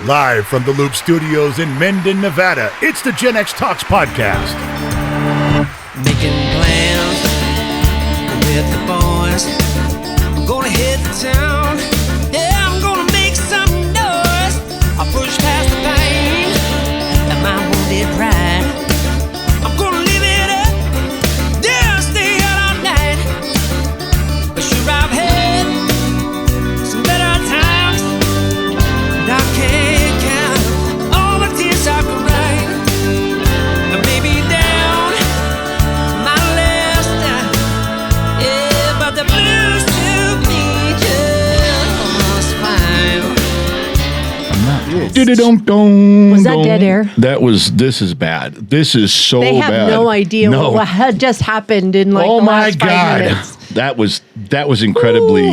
Live from the Loop Studios in Mendon, Nevada, it's the GenXtalks podcast. Making plans with the boys. I'm gonna hit the town. Yeah, I'm gonna make some noise. I'll push past the pain and my wounded pride. I'm gonna live it up. Yeah, stay out all night. But sure, I've had some better times. And I can't count all the tears I cried. And maybe down my list. Yeah, but the blues to me just fine. Was that dead air? This is bad. This is so bad. They have no idea what had just happened in like the last 5 minutes. That was incredibly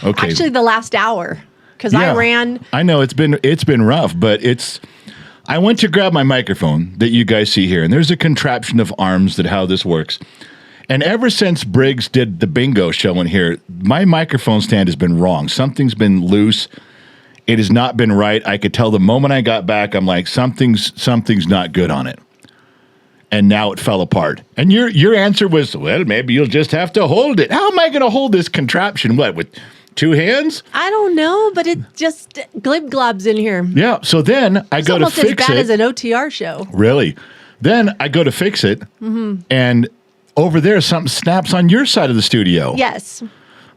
okay. Actually, the last hour, because I ran. I know it's been rough, but I went to grab my microphone that you guys see here, and there's a contraption of arms that how this works. And ever since Briggs did the bingo show in here, my microphone stand has been wrong. Something's been loose. It has not been right. I could tell the moment I got back, I'm like, something's not good on it. And now it fell apart. And your answer was, well, maybe you'll just have to hold it. How am I going to hold this contraption? What, with 2 hands? I don't know, but it just glib-globs in here. Yeah, so then I go to fix it. It's almost as bad as an OTR show. Really? Then I go to fix it, and over there something snaps on your side of the studio. Yes.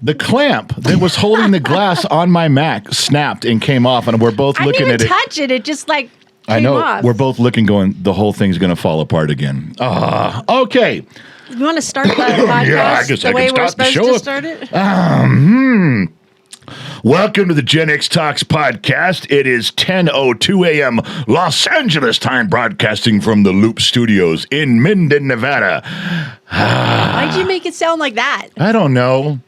The clamp that was holding the glass on my Mac snapped and came off, and we're both looking at it. I didn't even touch it. It just like came I know. off. We're both looking going, the whole thing's going to fall apart again. Okay. You want to start the podcast I guess the I way can we're start the supposed show. to start it? Welcome to the GenXtalks podcast. It is 10:02 a.m. Los Angeles time, broadcasting from the Loop Studios in Mendon, Nevada. Why'd you make it sound like that? I don't know.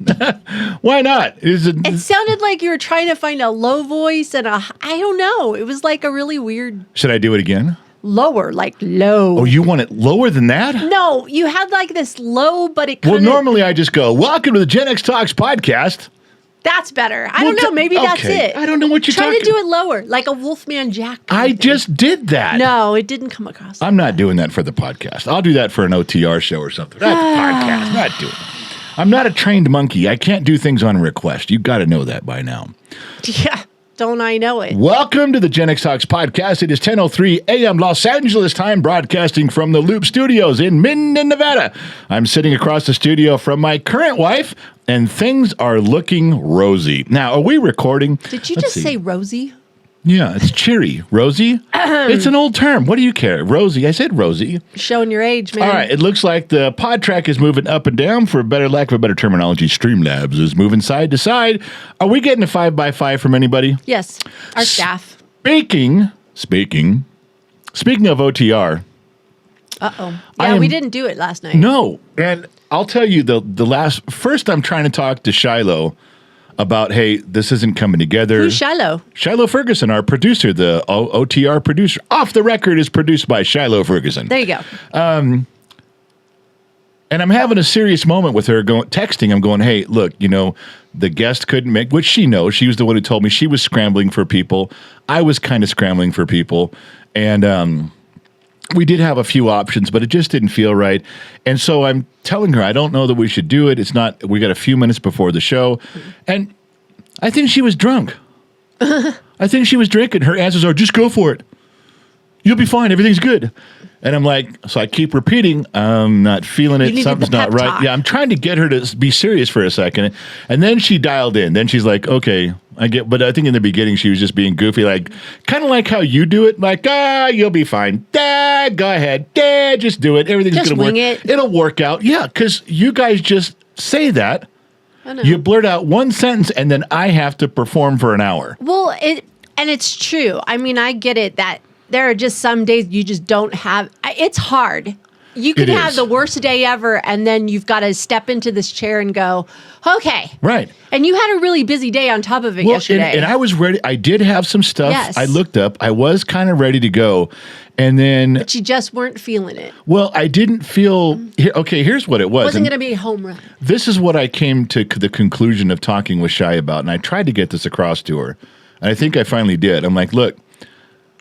Why not? It sounded like you were trying to find a low voice and I don't know. It was like a really weird Should I do it again? lower, like low. Oh, you want it lower than that? No, you had like this low, but it kind Well, normally I just go, welcome to the GenXtalks podcast. That's better. I don't know. Maybe that's okay. it. I don't know what you're Try talking to do it lower, like a Wolfman Jack. I just did that. No, it didn't come across. I'm not doing that for the podcast. I'll do that for an OTR show or something. Not the podcast. Not doing it. I'm not a trained monkey. I can't do things on request. You got to know that by now. Yeah, don't I know it? Welcome to the GenXtalks podcast. It is 10:03 a.m. Los Angeles time, broadcasting from the Loop Studios in Mendon, Nevada. I'm sitting across the studio from my current wife, and things are looking rosy. Now, are we recording? Did you Let's just see. say Rosie? Yeah, it's cheery. Rosy? It's an old term. What do you care? Rosy. I said rosy. Showing your age, man. All right. It looks like the pod track is moving up and down. For lack of a better terminology, Streamlabs is moving side to side. Are we getting a 5x5 from anybody? Yes, our staff. Speaking of OTR. Uh-oh. Yeah, we didn't do it last night. No. And I'll tell you first I'm trying to talk to Shiloh about, hey, this isn't coming together. Who's Shiloh? Shiloh Ferguson, our producer, the OTR producer. Off the Record is produced by Shiloh Ferguson. There you go. And I'm having a serious moment with her, texting. I'm going, hey, look, the guest couldn't make, which she knows. She was the one who told me she was scrambling for people. I was kind of scrambling for people. And we did have a few options, but it just didn't feel right. And so I'm telling her, I don't know that we should do it. We got a few minutes before the show. And I think she was drunk. I think she was drinking. Her answers are, just go for it. You'll be fine. Everything's good. And I'm like, so I keep repeating, I'm not feeling it. Something's not right. talk. Yeah, I'm trying to get her to be serious for a second. And then she dialed in. Then she's like, okay, I get, but I think in the beginning she was just being goofy, like, kind of like how you do it. Like, you'll be fine. Go ahead. Just do it. Everything's going to work. Wing it. It'll work out. Yeah, because you guys just say that. I know. You blurt out one sentence and then I have to perform for an hour. Well, it's true. I mean, I get it that there are just some days you just don't have. It's hard. You could have the worst day ever, and then you've got to step into this chair and go, okay. Right. And you had a really busy day on top of it yesterday. And I was ready. I did have some stuff. Yes. I looked up. I was kind of ready to go. And then. But you just weren't feeling it. Well, I didn't feel. Here's what it was. It wasn't going to be a home run. This is what I came to the conclusion of talking with Shai about, and I tried to get this across to her. And I think I finally did. I'm like, look,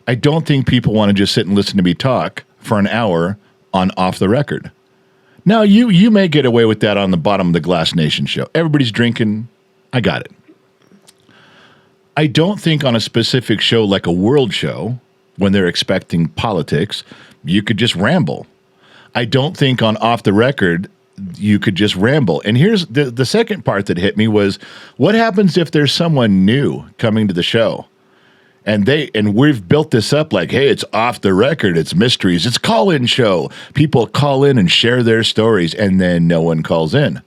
I don't think people want to just sit and listen to me talk for an hour on Off the Record. Now, you may get away with that on the Bottom of the Glass Nation show. Everybody's drinking. I got it. I don't think on a specific show like a world show, when they're expecting politics, you could just ramble. I don't think on Off the Record you could just ramble. And here's the second part that hit me was, what happens if there's someone new coming to the show? And we've built this up like, hey, it's Off the Record, it's mysteries, it's call-in show. People call in and share their stories, and then no one calls in.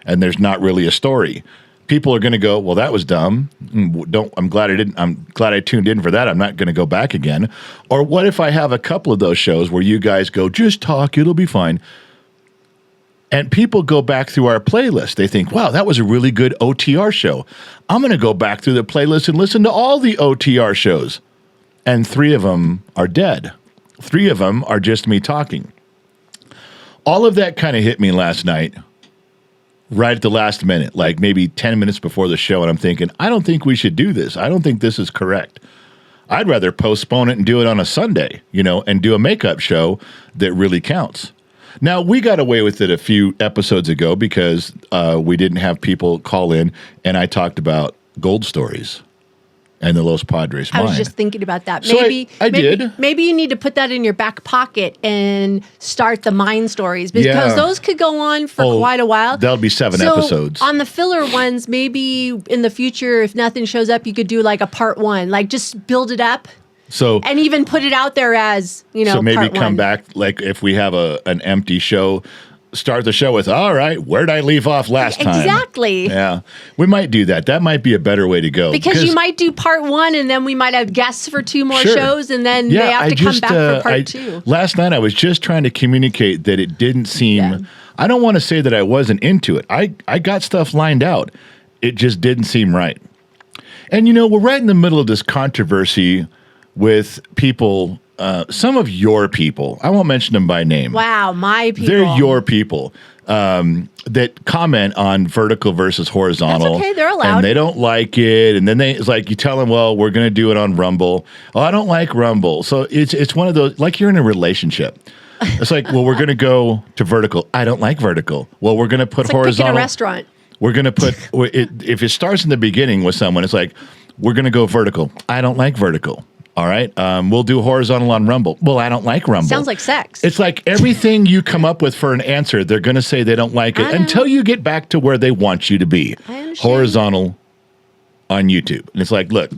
And there's not really a story. People are going to go, well, that was dumb. I'm glad I tuned in for that. I'm not going to go back again. Or what if I have a couple of those shows where you guys go, just talk, it'll be fine. And people go back through our playlist. They think, wow, that was a really good OTR show. I'm going to go back through the playlist and listen to all the OTR shows. And 3 of them are dead. 3 of them are just me talking. All of that kind of hit me last night, right at the last minute, like maybe 10 minutes before the show. And I'm thinking, I don't think we should do this. I don't think this is correct. I'd rather postpone it and do it on a Sunday, and do a makeup show that really counts. Now, we got away with it a few episodes ago because we didn't have people call in, and I talked about gold stories and the Los Padres mine. I was just thinking about that. So I did. Maybe you need to put that in your back pocket and start the mine stories, because those could go on for quite a while. That'll be 7 episodes. On the filler ones, maybe in the future, if nothing shows up, you could do like a part 1, like just build it up. And even put it out there as, so maybe part come 1. back, like if we have an empty show, start the show with, all right, where'd I leave off last time? Exactly. Yeah, we might do that. That might be a better way to go. Because you might do part 1 and then we might have guests for 2 more shows, and then they have to come back for part 2. Last night I was just trying to communicate that it didn't seem, I don't want to say that I wasn't into it. I got stuff lined out. It just didn't seem right. And we're right in the middle of this controversy with people, some of your people. I won't mention them by name. Wow, my people. They're your people that comment on vertical versus horizontal. That's okay, they're allowed. And they don't like it. And then it's like you tell them, well, we're going to do it on Rumble. Oh, I don't like Rumble. So it's one of those, like you're in a relationship. It's like, well, we're going to go to vertical. I don't like vertical. Well, we're going to put horizontal. It's like picking a restaurant. We're going to put, if it starts in the beginning with someone, it's like, we're going to go vertical. I don't like vertical. All right, we'll do horizontal on Rumble. Well, I don't like Rumble. Sounds like sex. It's like everything you come up with for an answer, they're going to say they don't like it until you get back to where they want you to be. Horizontal on YouTube. And it's like, look,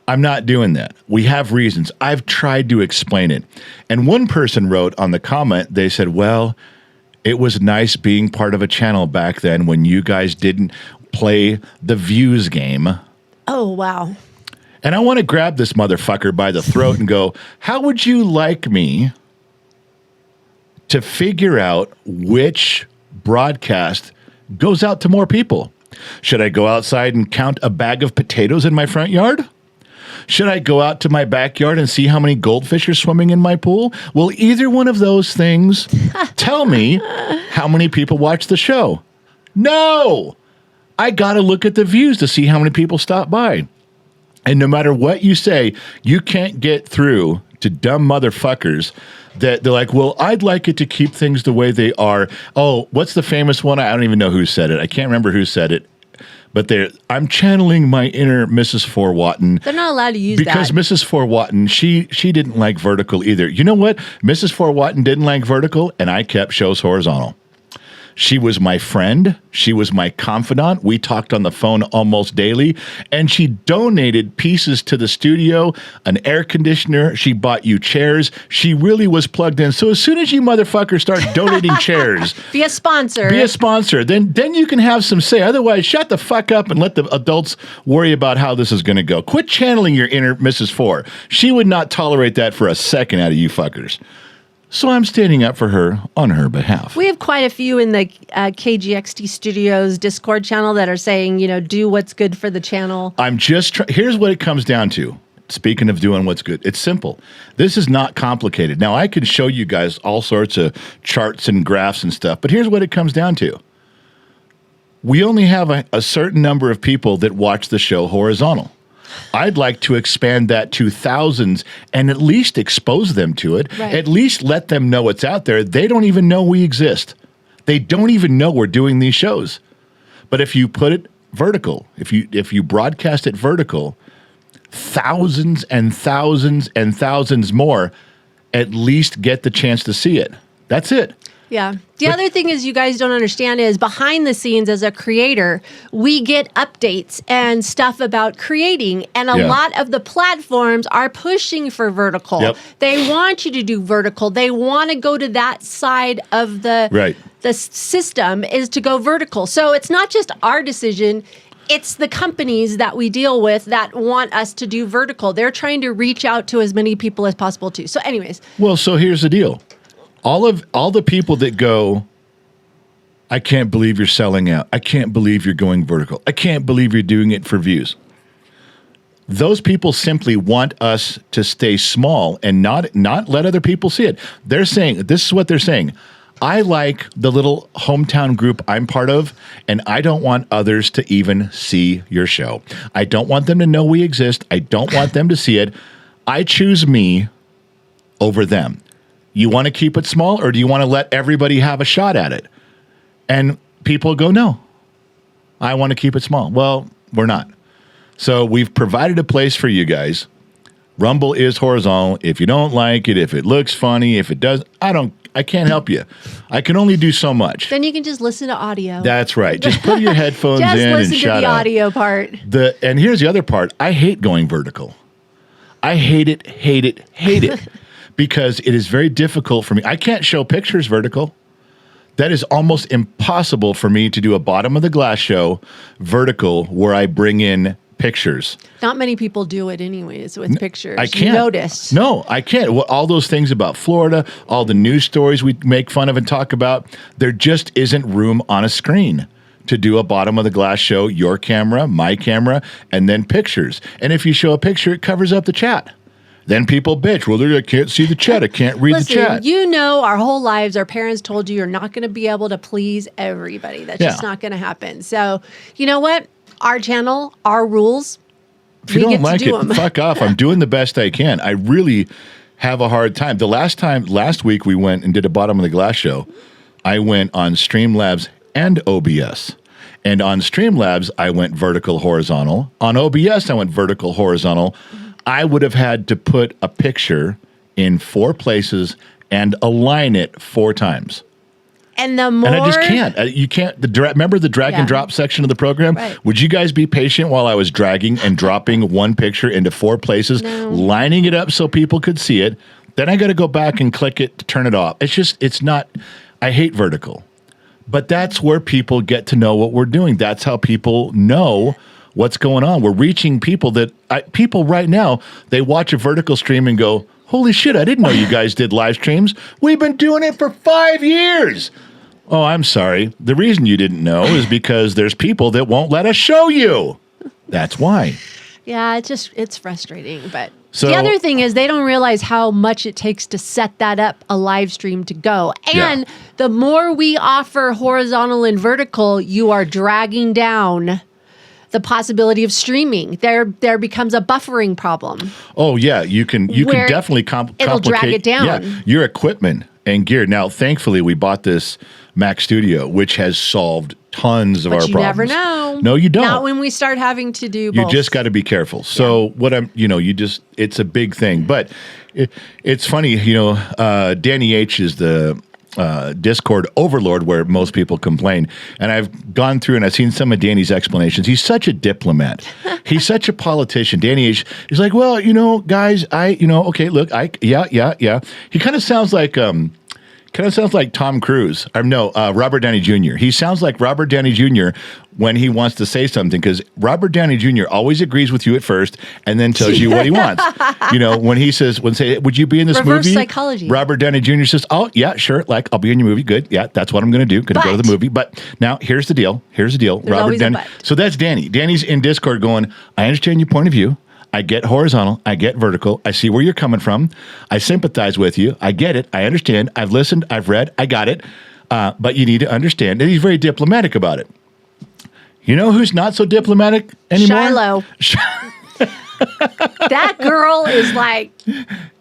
I'm not doing that. We have reasons. I've tried to explain it. And one person wrote on the comment, they said, well, it was nice being part of a channel back then when you guys didn't play the views game. Oh, wow. And I want to grab this motherfucker by the throat and go, how would you like me to figure out which broadcast goes out to more people? Should I go outside and count a bag of potatoes in my front yard? Should I go out to my backyard and see how many goldfish are swimming in my pool? Will either one of those things tell me how many people watch the show? No! I got to look at the views to see how many people stop by. And no matter what you say, you can't get through to dumb motherfuckers that they're like, well, I'd like it to keep things the way they are. Oh, what's the famous one? I don't even know who said it. I can't remember who said it. But I'm channeling my inner Mrs. Forwatton. They're not allowed to use because that. Because Mrs. Forwatton, she didn't like vertical either. You know what? Mrs. Forwatton didn't like vertical, and I kept shows horizontal. She was my friend. She was my confidant. We talked on the phone almost daily. And she donated pieces to the studio, an air conditioner. She bought you chairs. She really was plugged in. So as soon as you motherfuckers start donating chairs. Be a sponsor. Be a sponsor. Then you can have some say. Otherwise, shut the fuck up and let the adults worry about how this is going to go. Quit channeling your inner Mrs. Four. She would not tolerate that for a second out of you fuckers. So I'm standing up for her on her behalf. We have quite a few in the KGXT Studios Discord channel that are saying, do what's good for the channel. I'm just here's what it comes down to. Speaking of doing what's good, it's simple. This is not complicated. Now, I can show you guys all sorts of charts and graphs and stuff, but here's what it comes down to. We only have a certain number of people that watch the show horizontal. I'd like to expand that to thousands and at least expose them to it. Right. At least let them know it's out there. They don't even know we exist. They don't even know we're doing these shows. But if you put it vertical, if you broadcast it vertical, thousands and thousands and thousands more at least get the chance to see it. That's it. Yeah. The other thing is you guys don't understand is behind the scenes as a creator, we get updates and stuff about creating. And a lot of the platforms are pushing for vertical. Yep. They want you to do vertical. They want to go to that side of the system is to go vertical. So it's not just our decision. It's the companies that we deal with that want us to do vertical. They're trying to reach out to as many people as possible too. So anyways. Well, so here's the deal. All the people that go, I can't believe you're selling out. I can't believe you're going vertical. I can't believe you're doing it for views. Those people simply want us to stay small and not let other people see it. They're saying, this is what they're saying. I like the little hometown group I'm part of, and I don't want others to even see your show. I don't want them to know we exist. I don't want them to see it. I choose me over them. You want to keep it small, or do you want to let everybody have a shot at it? And people go, no, I want to keep it small. Well, we're not. So we've provided a place for you guys. Rumble is horizontal. If you don't like it, if it looks funny, if it does, I can't help you. I can only do so much. Then you can just listen to audio. That's right. Just put your headphones in and shut up. Just listen to the audio part. And here's the other part. I hate going vertical. I hate it. Because it is very difficult for me. I can't show pictures vertical. That is almost impossible for me to do a bottom of the glass show vertical where I bring in pictures. Not many people do it anyways with pictures. I can't. You noticed. No, I can't. Well, all those things about Florida, all the news stories we make fun of and talk about, there just isn't room on a screen to do a bottom of the glass show, your camera, my camera, and then pictures. And if you show a picture, it covers up the chat. Then people bitch. Well, I can't see the chat. I can't read the chat. You know, our whole lives, our parents told you you're not going to be able to please everybody. That's just not going to happen. So, you know what? Our channel, our rules. If you don't like it, fuck off. I'm doing the best I can. I really have a hard time. Last week we went and did a bottom of the glass show. I went on Streamlabs and OBS. And on Streamlabs, I went vertical, horizontal. On OBS, I went vertical, horizontal. I would have had to put a picture in 4 places and align it 4 times. And the more... And I just can't. You can't... Remember the drag and drop section of the program? Right. Would you guys be patient while I was dragging and dropping one picture into 4 places, lining it up so people could see it? Then I got to go back and click it to turn it off. It's not... I hate vertical. But that's where people get to know what we're doing. That's how people know what's going on. We're reaching people people right now, they watch a vertical stream and go, holy shit, I didn't know you guys did live streams. We've been doing it for 5 years. Oh, I'm sorry. The reason you didn't know is because there's people that won't let us show you. That's why. Yeah, it's frustrating. But the other thing is they don't realize how much it takes to set that up, a live stream to go. And the more we offer horizontal and vertical, you are dragging down the possibility of streaming. There becomes a buffering problem. Oh yeah, you can definitely complicate. It'll drag it down. Yeah, your equipment and gear. Now, thankfully, we bought this Mac Studio, which has solved tons of our problems. But you never know. No, you don't. Not when we start having to do both. You just got to be careful. So it's a big thing. But it's funny, Danny H is the Discord overlord where most people complain. And I've gone through and I've seen some of Danny's explanations. He's such a diplomat. He's such a politician. Danny H is like, well, guys, okay, look, yeah. He kind of sounds like Tom Cruise. Robert Downey Jr. He sounds like Robert Downey Jr. when he wants to say something, because Robert Downey Jr. always agrees with you at first and then tells you what he wants. When he says, would you be in this movie? Reverse psychology. Robert Downey Jr. says, oh, yeah, sure. Like, I'll be in your movie. Good. Yeah, that's what I'm going to do. Going to go to the movie. But now here's the deal. Robert Downey. So that's Danny. Danny's in Discord going, I understand your point of view. I get horizontal. I get vertical. I see where you're coming from. I sympathize with you. I get it. I understand. I've listened. I've read. I got it. But you need to understand. And he's very diplomatic about it. You know who's not so diplomatic anymore? Shiloh. That girl is like...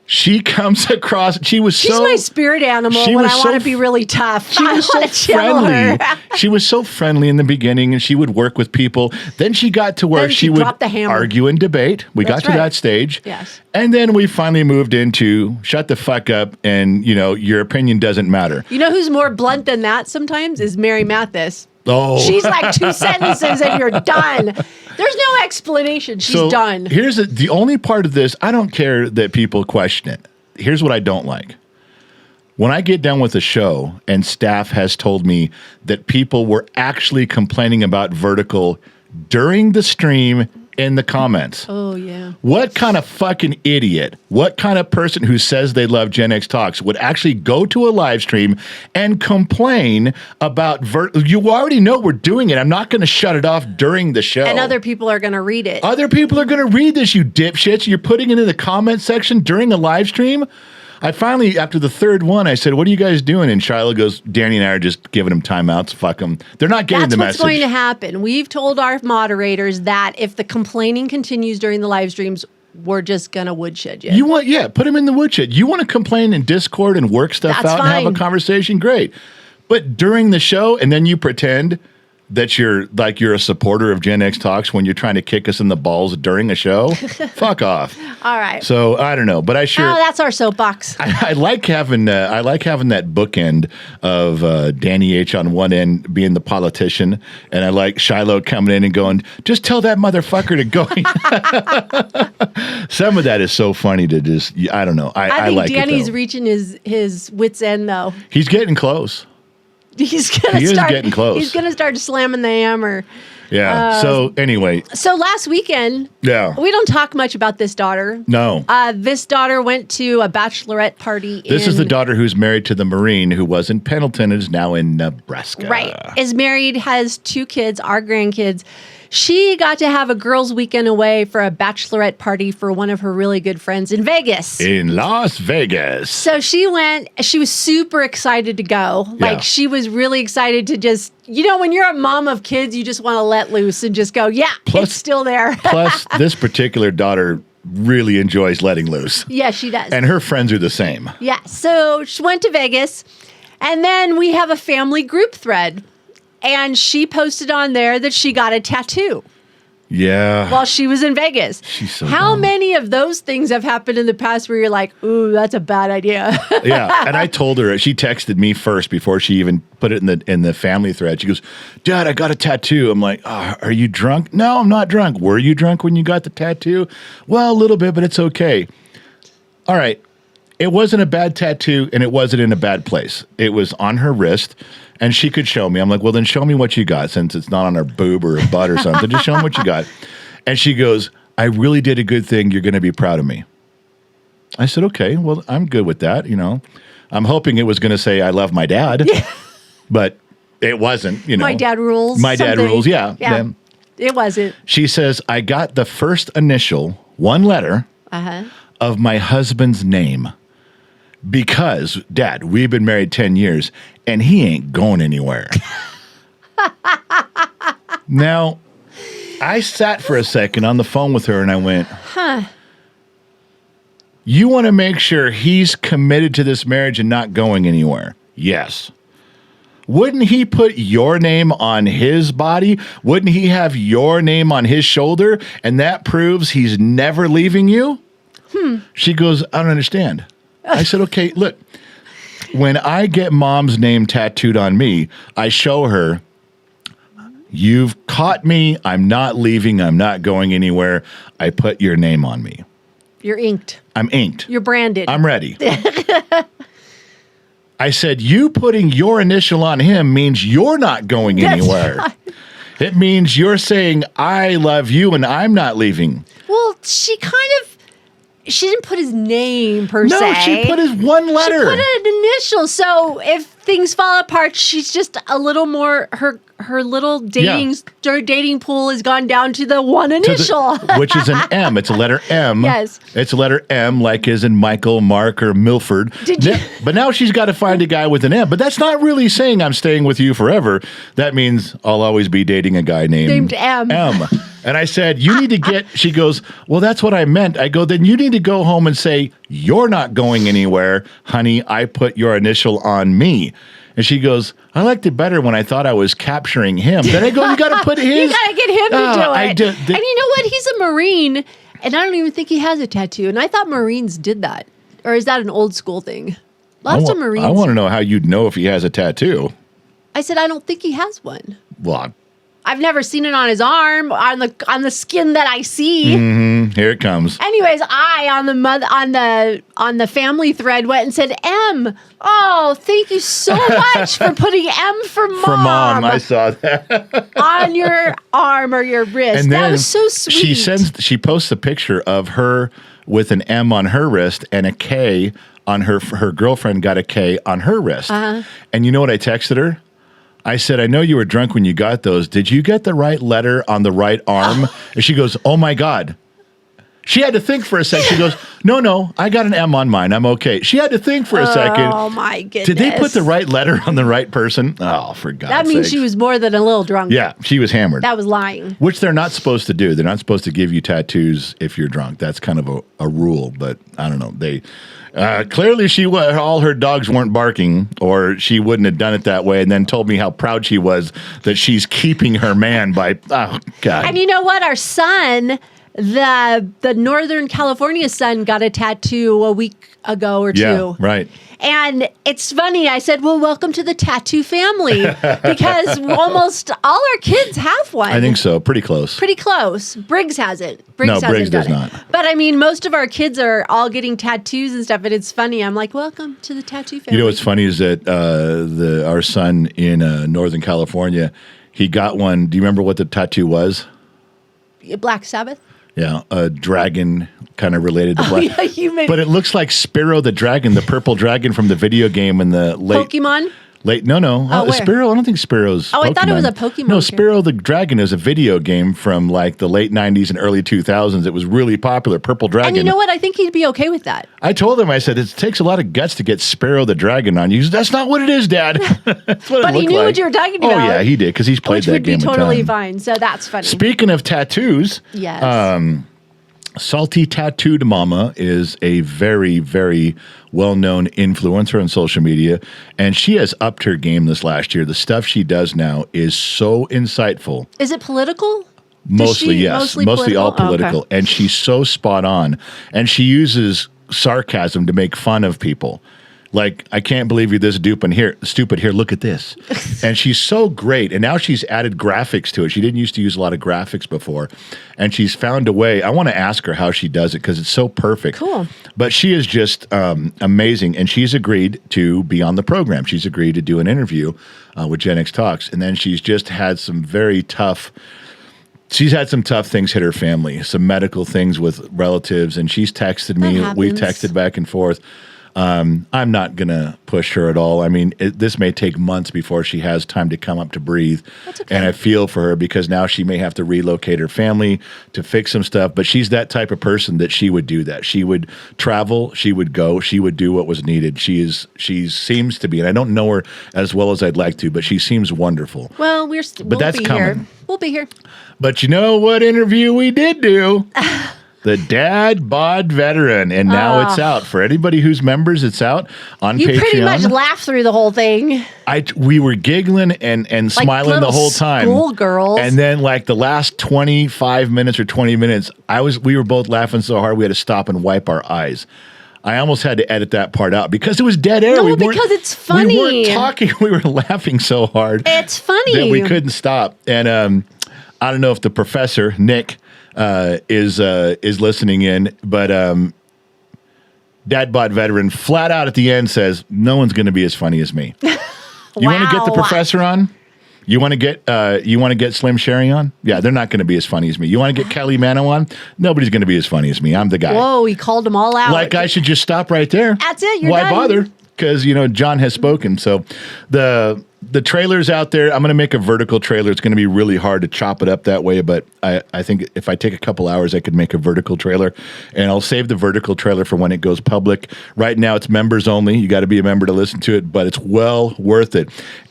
She comes across. She's my spirit animal when I want to be really tough. She was so friendly. She was so friendly in the beginning, and she would work with people. Then she got to where she would argue and debate. We got to that stage. Yes. And then we finally moved into shut the fuck up, and your opinion doesn't matter. You know who's more blunt than that sometimes is Mary Mathis. Oh. She's like 2 sentences and you're done. There's no explanation. She's done. Here's the only part of this. I don't care that people question it. Here's what I don't like. When I get done with a show and staff has told me that people were actually complaining about vertical during the stream in the comments. Oh, yeah. What kind of fucking idiot, what kind of person who says they love GenXtalks would actually go to a live stream and complain about you already know we're doing it. I'm not going to shut it off during the show. And other people are going to read it. Other people are going to read this, you dipshits. You're putting it in the comment section during a live stream? I finally, after the third one, I said, what are you guys doing? And Shiloh goes, Danny and I are just giving them timeouts. Fuck them. They're not getting the message. That's what's going to happen. We've told our moderators that if the complaining continues during the live streams, we're just going to woodshed you. Put them in the woodshed. You want to complain in Discord and work stuff out and have a conversation? Great. But during the show, and then you pretend that you're a supporter of GenXtalks when you're trying to kick us in the balls during a show? Fuck off. All right. So I don't know, but that's our soapbox. I like having that bookend of Danny H on one end being the politician, and I like Shiloh coming in and going, just tell that motherfucker to go. Some of that is so funny to just, I don't know. I think like Danny's reaching his wit's end though. He's getting close. He is getting close. He's gonna start slamming the hammer. Yeah. So anyway. So last weekend. Yeah. We don't talk much about this daughter. No. This daughter went to a bachelorette party. This is the daughter who's married to the Marine who was in Pendleton and is now in Nebraska. Right. Is married, has 2 kids, our grandkids. She got to have a girls' weekend away for a bachelorette party for one of her really good friends in Vegas. In Las Vegas. So she went. She was super excited to go. Like, she was really excited to just, when you're a mom of kids, you just want to let loose and just go, it's still there. Plus, this particular daughter really enjoys letting loose. Yeah, she does. And her friends are the same. Yeah. So she went to Vegas. And then we have a family group thread. And she posted on there that she got a tattoo. Yeah. While she was in Vegas. She's so How dumb. many of those things have happened in the past where you're like, ooh, that's a bad idea? Yeah. And I told her, she texted me first before she even put it in the family thread. She goes, Dad, I got a tattoo. I'm like, are you drunk? No, I'm not drunk. Were you drunk when you got the tattoo? Well, a little bit, but it's okay. All right. It wasn't a bad tattoo, and it wasn't in a bad place. It was on her wrist, and she could show me. I'm like, well, then show me what you got, since it's not on her boob or her butt or something. Just show me what you got. And she goes, I really did a good thing. You're going to be proud of me. I said, okay, well, I'm good with that. I'm hoping it was going to say, I love my dad, but it wasn't. My dad rules. My dad rules, yeah. It wasn't. She says, I got the first initial, one letter, of my husband's name. Because, Dad, we've been married 10 years, and he ain't going anywhere. Now, I sat for a second on the phone with her, and I went, you want to make sure he's committed to this marriage and not going anywhere? Yes. Wouldn't he put your name on his body? Wouldn't he have your name on his shoulder? And that proves he's never leaving you? She goes, I don't understand. I said, okay, look, when I get Mom's name tattooed on me, I show her, you've caught me. I'm not leaving. I'm not going anywhere. I put your name on me. You're inked. I'm inked. You're branded. I'm ready. I said, you putting your initial on him means you're not going anywhere. It means you're saying, I love you and I'm not leaving. Well, she kind of, She didn't put his name per No, se. she put his one letter. She put an initial. So if things fall apart, she's just a little more. Her little dating pool has gone down to the one initial, which is an M. It's a letter M. Yes. It's a letter M, like as in Michael, Mark, or Milford. But now she's got to find a guy with an M. But that's not really saying I'm staying with you forever. That means I'll always be dating a guy named M. And I said, you need to get, she goes, well, that's what I meant. I go, then you need to go home and say, you're not going anywhere, honey. I put your initial on me. And she goes, I liked it better when I thought I was capturing him. Then I go, you got to put his. You got to get him to do it. And you know what? He's a Marine, and I don't even think he has a tattoo. And I thought Marines did that. Or is that an old school thing? Lots of Marines. I want to know how you'd know if he has a tattoo. I said, I don't think he has one. Well, I've never seen it on his arm, on the skin that I see. Here it comes. Anyways, I on the family thread went and said, M. Oh, thank you so much for putting M for mom. For mom, I saw that. On your arm or your wrist. And that was so sweet. She posts a picture of her with an M on her wrist and a K on her girlfriend got a K on her wrist. And you know what I texted her? I said, I know you were drunk when you got those. Did you get the right letter on the right arm? And she goes, oh my God. She had to think for a second. She goes, no, I got an M on mine. I'm okay. She had to think for a second. Oh my goodness. Did they put the right letter on the right person? Oh, for God's sake. That means she was more than a little drunk. Yeah, she was hammered. That was lying. Which they're not supposed to do. They're not supposed to give you tattoos if you're drunk. That's kind of a rule, but I don't know. They clearly all her dogs weren't barking, or she wouldn't have done it that way, and then told me how proud she was that she's keeping her man by, oh, God. And you know what? Our son, the Northern California son, got a tattoo a week ago or two. Yeah, right. And it's funny. I said, well, welcome to the tattoo family, because almost all our kids have one. I think so. Pretty close. Pretty close. Briggs hasn't. Briggs does it. not. But I mean, most of our kids are all getting tattoos and stuff, and it's funny. I'm like, welcome to the tattoo family. You know what's funny is that our son in Northern California, he got one. Do you remember what the tattoo was? Black Sabbath? Yeah, a dragon kind of related to Black. Yeah, but it looks like Sparrow the dragon, the purple dragon from the video game in the late Pokemon. No. Sparrow. I don't think Sparrow's. Oh, Pokemon. I thought it was a Pokemon. No, Sparrow the dragon is a video game from like the late '90s and early 2000s. It was really popular. Purple dragon. And you know what? I think he'd be okay with that. I told him. I said it takes a lot of guts to get Sparrow the dragon on you. He said, that's not what it is, Dad. That's what But he knew what you were talking about. Oh yeah, he did because he's played that game. Which would be totally fine. So that's funny. Speaking of tattoos, yes. Salty Tattooed Mama is a very, very well-known influencer on social media, and she has upped her game this last year. The stuff she does now is so insightful. Is it political? Mostly, yes. Mostly all political. Oh, okay. And she's so spot on. And she uses sarcasm to make fun of people. Like, I can't believe you're this stupid here. Look at this. And she's so great. And now she's added graphics to it. She didn't used to use a lot of graphics before. And she's found a way. I want to ask her how she does it because it's so perfect. Cool. But she is just amazing. And she's agreed to be on the program. She's agreed to do an interview with GenXtalks. And then she's just had some very tough... She's had some tough things hit her family, some medical things with relatives. And she's texted me. We've texted back and forth. I'm not going to push her at all. I mean, this may take months before she has time to come up to breathe. That's okay. And I feel for her because now she may have to relocate her family to fix some stuff. But she's that type of person that she would do that. She would travel. She would go. She would do what was needed. She seems to be, and I don't know her as well as I'd like to, but she seems wonderful. Well, but that's coming. Here. We'll be here. But you know what interview we did do? The Dad Bod Veteran, and now it's out. For anybody who's members, it's out on Patreon. You pretty much laughed through the whole thing. We were giggling and smiling the whole time. Schoolgirls. And then like the last 25 minutes or 20 minutes, we were both laughing so hard we had to stop and wipe our eyes. I almost had to edit that part out because it was dead air. No, because it's funny. We weren't talking. We were laughing so hard. It's funny. That we couldn't stop. And I don't know if the professor, Nick, is listening in, but Dad Bod Veteran flat out at the end says, no one's going to be as funny as me. You want to get the professor on? You want to get Slim Sherry on? Yeah, they're not going to be as funny as me. You want to get Kelly Mano on? Nobody's going to be as funny as me. I'm the guy. Whoa, he called them all out. Like I should just stop right there. That's it. You're Why done. bother? Because John has spoken. So the trailer's out there. I'm going to make a vertical trailer. It's going to be really hard to chop it up that way, but I think if I take a couple hours, I could make a vertical trailer, and I'll save the vertical trailer for when it goes public. Right now, it's members only. You got to be a member to listen to it, but it's well worth it.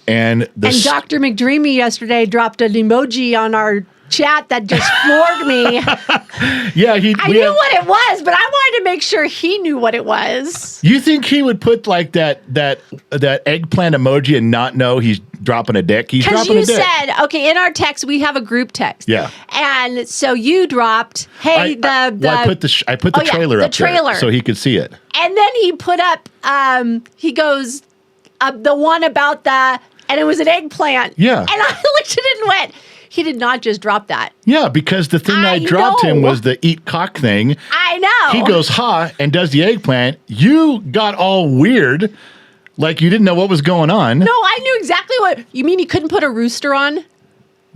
And Dr. McDreamy yesterday dropped an emoji on our chat that just floored me. Yeah, I knew what it was, but I wanted to make sure he knew what it was. You think he would put like that eggplant emoji and not know he's dropping a dick? He's dropping a dick. Because you said, okay, in our text we have a group text. Yeah. And so you dropped, hey, I put the trailer up there so he could see it. And then he put up, he goes, the one about and it was an eggplant. Yeah. And I looked at it and went, he did not just drop that. Yeah, because the thing I dropped him was the eat cock thing. I know. He goes, and does the eggplant. You got all weird, like you didn't know what was going on. No, I knew exactly what. You mean he couldn't put a rooster on?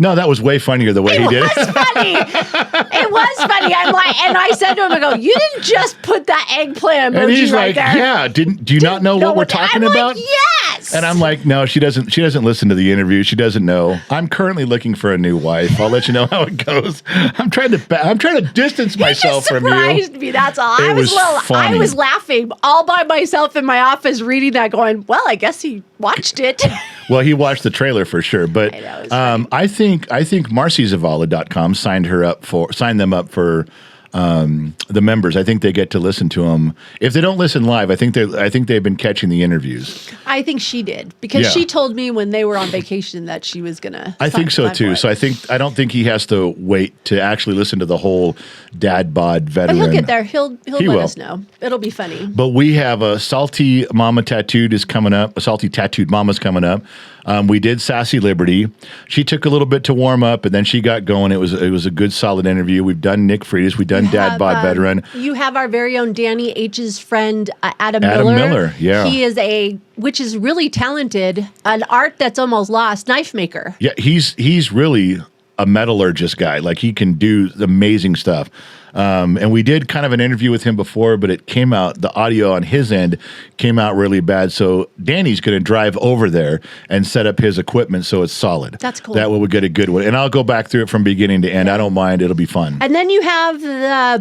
No, that was way funnier the way he did it. It was funny. It was funny. I'm like, and I said to him, I go, you didn't just put that eggplant emoji and he's right like, there. yeah, do you not know what we're talking about? Like, yes. And I'm like, no, she doesn't listen to the interview. She doesn't know. I'm currently looking for a new wife. I'll let you know how it goes. I'm trying to distance myself from you. Surprised me. That's all. It was funny. I was laughing all by myself in my office reading that, going, well, I guess he watched it. Well, he watched the trailer for sure, but I think MarcyZavala.com signed them up for the members. I think they get to listen to them. If they don't listen live, I think they've been catching the interviews. I think she did because she told me when they were on vacation that she was gonna. I think so too. So I don't think he has to wait to actually listen to the whole dad bod veteran. But he'll get there. He'll let us know. It'll be funny. But we have a Salty Mama Tattooed is coming up. A Salty Tattooed Mama's coming up. We did Sassy Liberty. She took a little bit to warm up, and then she got going. It was a good, solid interview. We've done Nick Freitas. We've done Dad Bod Veteran. You have our very own Danny H's friend, Adam Miller. Adam Miller, yeah. He is which is really talented, an art that's almost lost, knife maker. Yeah, he's really a metallurgist guy. Like, he can do amazing stuff. And we did kind of an interview with him before, but it came out, the audio on his end came out really bad. So Danny's going to drive over there and set up his equipment so it's solid. That's cool. That way we get a good one. And I'll go back through it from beginning to end. I don't mind. It'll be fun. And then you have the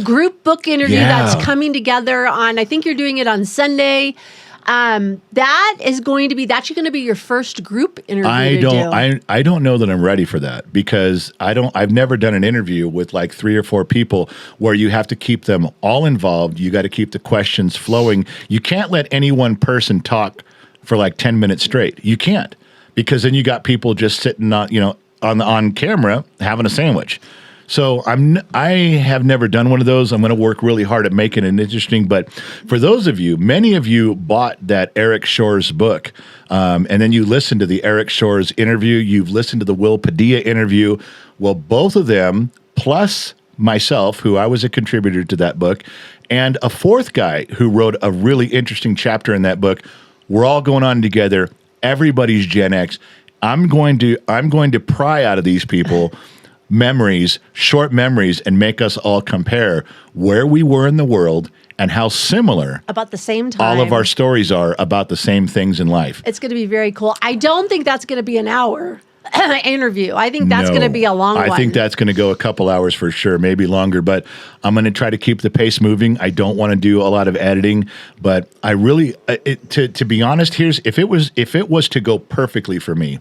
group book interview that's coming together on, I think you're doing it on Sunday. That's going to be your first group interview. I don't know that I'm ready for that because I've never done an interview with like 3 or 4 people where you have to keep them all involved. You got to keep the questions flowing. You can't let any one person talk for like 10 minutes straight. You can't, because then you got people just sitting on camera having a sandwich. So I have never done one of those. I'm going to work really hard at making it interesting. But for those of you, many of you bought that Eric Shores book, and then you listened to the Eric Shores interview. You've listened to the Will Padilla interview. Well, both of them, plus myself, who I was a contributor to that book, and a 4th guy who wrote a really interesting chapter in that book, we're all going on together. Everybody's Gen X. I'm going to pry out of these people short memories, and make us all compare where we were in the world and how similar about the same time all of our stories are about the same things in life. It's going to be very cool. I don't think that's going to be an hour interview. I think that's going to be a long one. I think that's going to go a couple hours for sure, maybe longer, but I'm going to try to keep the pace moving. I don't want to do a lot of editing, but I really, to be honest, if it was to go perfectly for me,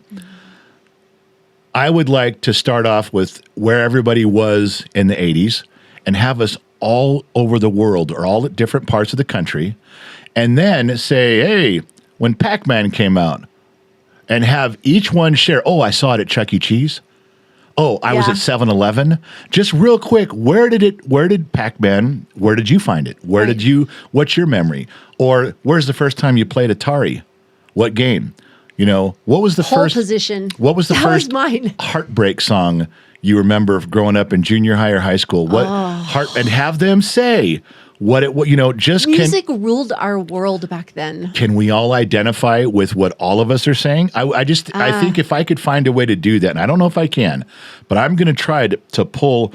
I would like to start off with where everybody was in the 80s and have us all over the world or all at different parts of the country, and then say, hey, when Pac-Man came out, and have each one share, oh, I saw it at Chuck E. Cheese. Oh, I was at 7-Eleven. Just real quick, where did Pac-Man, where did you find it? What's your memory? Or where's the first time you played Atari? What game? What was the first position? What was the first heartbreak song you remember growing up in junior high or high school? And have them say, just music ruled our world back then. can we all identify with what all of us are saying? I think if I could find a way to do that, and I don't know if I can, but I'm going to try to pull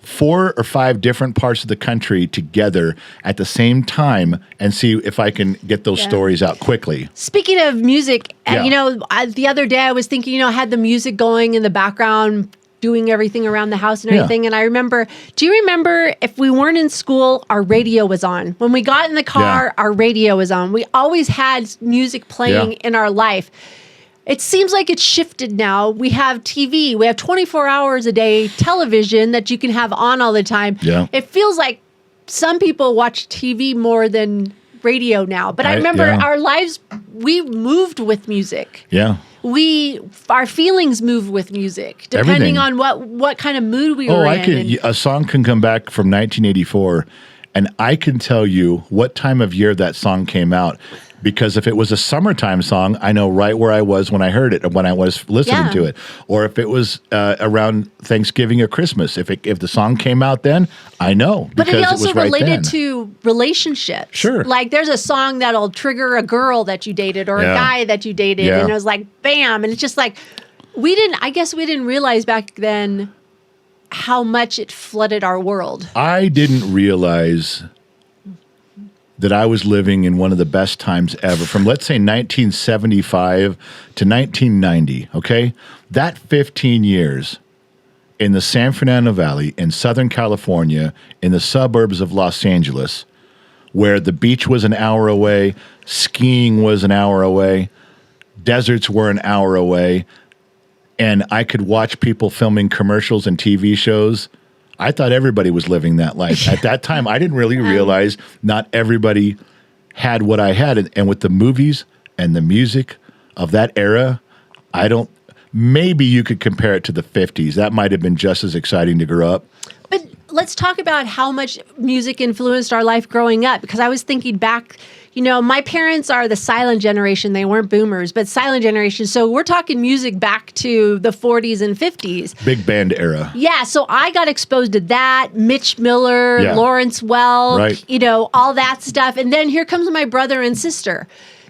4 or 5 different parts of the country together at the same time and see if I can get those stories out quickly. Speaking of music, the other day I was thinking, I had the music going in the background, doing everything around the house and everything. And I remember, do you remember if we weren't in school, our radio was on? When we got in the car, our radio was on. We always had music playing in our life. It seems like it's shifted now. We have TV. We have 24 hours a day television that you can have on all the time. Yeah. It feels like some people watch TV more than radio now. But I remember our lives, we moved with music. Yeah. Our feelings move with music, depending on what kind of mood we were in. A song can come back from 1984, and I can tell you what time of year that song came out. Because if it was a summertime song, I know right where I was when I heard it, when I was listening to it. Or if it was around Thanksgiving or Christmas, if the song came out then, I know. But it also was right related to relationships. Sure. Like there's a song that'll trigger a girl that you dated or a guy that you dated. And it was like, bam. And it's just like, I guess we didn't realize back then how much it flooded our world. I didn't realize that I was living in one of the best times ever, from let's say 1975 to 1990, okay? That 15 years in the San Fernando Valley in Southern California, in the suburbs of Los Angeles, where the beach was an hour away, skiing was an hour away, deserts were an hour away, and I could watch people filming commercials and TV shows. I thought everybody was living that life. At that time, I didn't really realize not everybody had what I had. And with the movies and the music of that era, maybe you could compare it to the 50s. That might have been just as exciting to grow up. But let's talk about how much music influenced our life growing up, because I was thinking back, my parents are the silent generation. They weren't boomers, but silent generation. So we're talking music back to the 40s and 50s. Big band era. Yeah, so I got exposed to that, Mitch Miller, Lawrence Welk, all that stuff. And then here comes my brother and sister.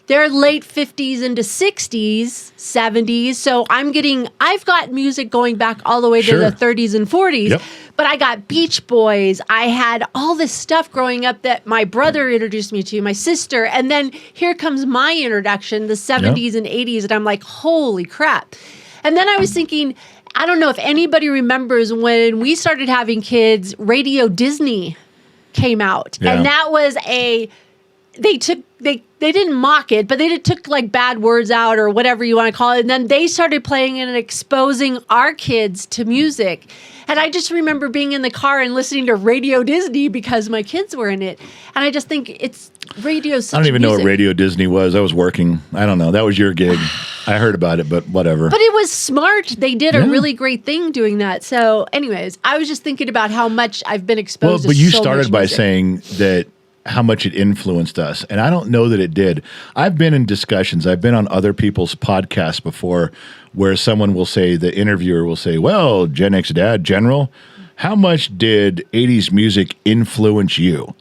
They're late 50s into 60s, 70s. So I've got music going back all the way to the 30s and 40s. Yep. But I got Beach Boys. I had all this stuff growing up that my brother introduced me to, my sister. And then here comes my introduction, the 70s and 80s. And I'm like, holy crap. And then I was thinking, I don't know if anybody remembers when we started having kids, Radio Disney came out. Yeah. And that was they didn't mock it, but they took like bad words out or whatever you want to call it. And then they started playing it and exposing our kids to music. And I just remember being in the car and listening to Radio Disney because my kids were in it. And I just think it's radio. I don't even know what Radio Disney was. I was working. I don't know. That was your gig. I heard about it, but whatever. But it was smart. They did a really great thing doing that. So anyways, I was just thinking about how much I've been exposed to. But you started by saying that how much it influenced us. And I don't know that it did. I've been in discussions. I've been on other people's podcasts before where someone will say, the interviewer will say, well, Gen X Dad, General, how much did 80s music influence you?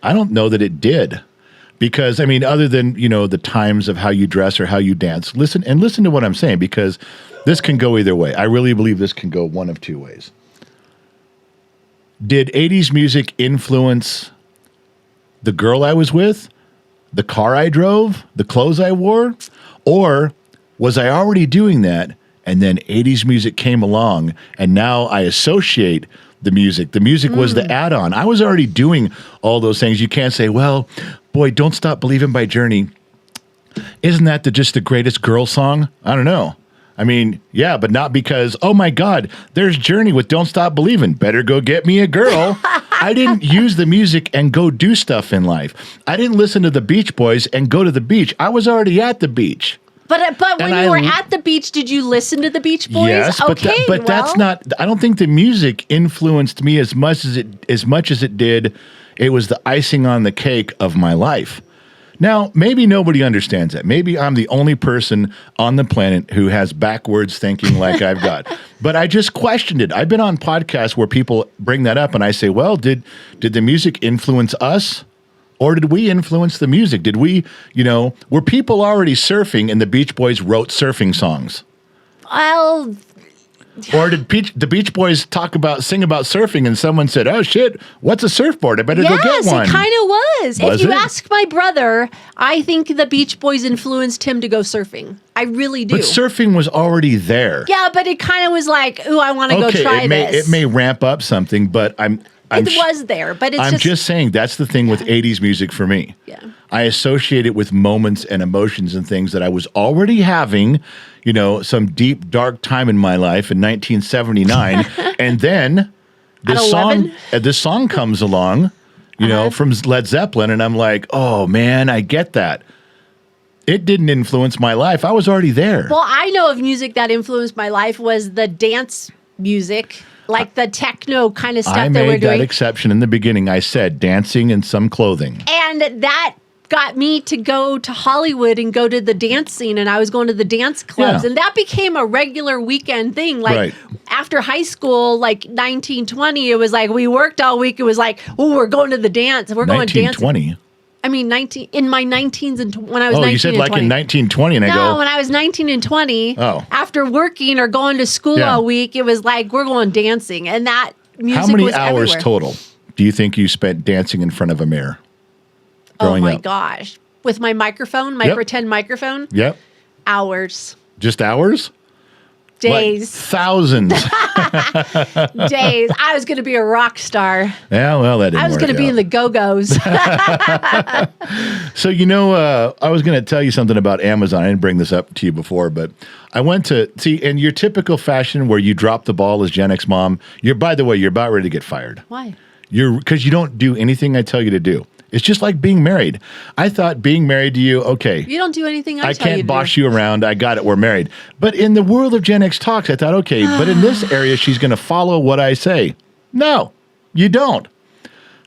I don't know that it did. Because, other than, the times of how you dress or how you dance, listen to what I'm saying, because this can go either way. I really believe this can go one of two ways. Did 80s music influence the girl I was with, the car I drove, the clothes I wore? Or was I already doing that and then 80s music came along and now I associate the music? The music was the add-on. I was already doing all those things. You can't say, well, boy, Don't Stop Believin' by Journey. Isn't that just the greatest girl song? I don't know. Yeah, but not because, oh my God, there's Journey with Don't Stop Believin'. Better go get me a girl. I didn't use the music and go do stuff in life. I didn't listen to the Beach Boys and go to the beach. I was already at the beach. But when you were at the beach, did you listen to the Beach Boys? Yes, but that's not. I don't think the music influenced me as much as it did. It was the icing on the cake of my life. Now, maybe nobody understands that. Maybe I'm the only person on the planet who has backwards thinking like I've got. But I just questioned it. I've been on podcasts where people bring that up, and I say, well, did the music influence us? Or did we influence the music? Did we, were people already surfing and the Beach Boys wrote surfing songs? Well, or did the Beach Boys sing about surfing and someone said, oh shit, what's a surfboard? I better go get one. Yes, it kind of was. If you it? ask my brother, I think the Beach Boys influenced him to go surfing. I really do. But surfing was already there. Yeah, but it kind of was like, ooh, I want to go try this. It may ramp up something, but it was there, but I'm just saying that's the thing with 80s music for me. Yeah. I associate it with moments and emotions and things that I was already having, some deep, dark time in my life in 1979. And then this song comes along, from Led Zeppelin. And I'm like, oh, man, I get that. It didn't influence my life. I was already there. Well, I know of music that influenced my life was the dance music. Like the techno kind of stuff that we're doing. I made that exception in the beginning. I said dancing in some clothing. And that got me to go to Hollywood and go to the dance scene. And I was going to the dance clubs. Yeah. And that became a regular weekend thing. Like after high school, like 1920, it was like we worked all week. It was like, oh, we're going to the dance. We're going dancing. 1920? I mean, in my 19s and when I was 19 and 20. Oh, you said like in 1920 and I go. No, when I was 19 and 20, after working or going to school all week, it was like, we're going dancing. And that music was everywhere. How many hours total do you think you spent dancing in front of a mirror growing up? Oh my gosh. With my microphone, my pretend microphone? Yep. Hours. Just hours? Days. Like thousands. Days. I was going to be a rock star. Yeah, well, that didn't work. I was going to be in the Go-Go's. So, I was going to tell you something about Amazon. I didn't bring this up to you before, but I went to see in your typical fashion where you drop the ball as Gen X mom. By the way, you're about ready to get fired. Why? Because you don't do anything I tell you to do. It's just like being married. I thought being married to you, okay. You don't do anything I tell you to do. I can't boss you around. I got it. We're married. But in the world of Gen X Talks, I thought, okay, but in this area, she's going to follow what I say. No, you don't.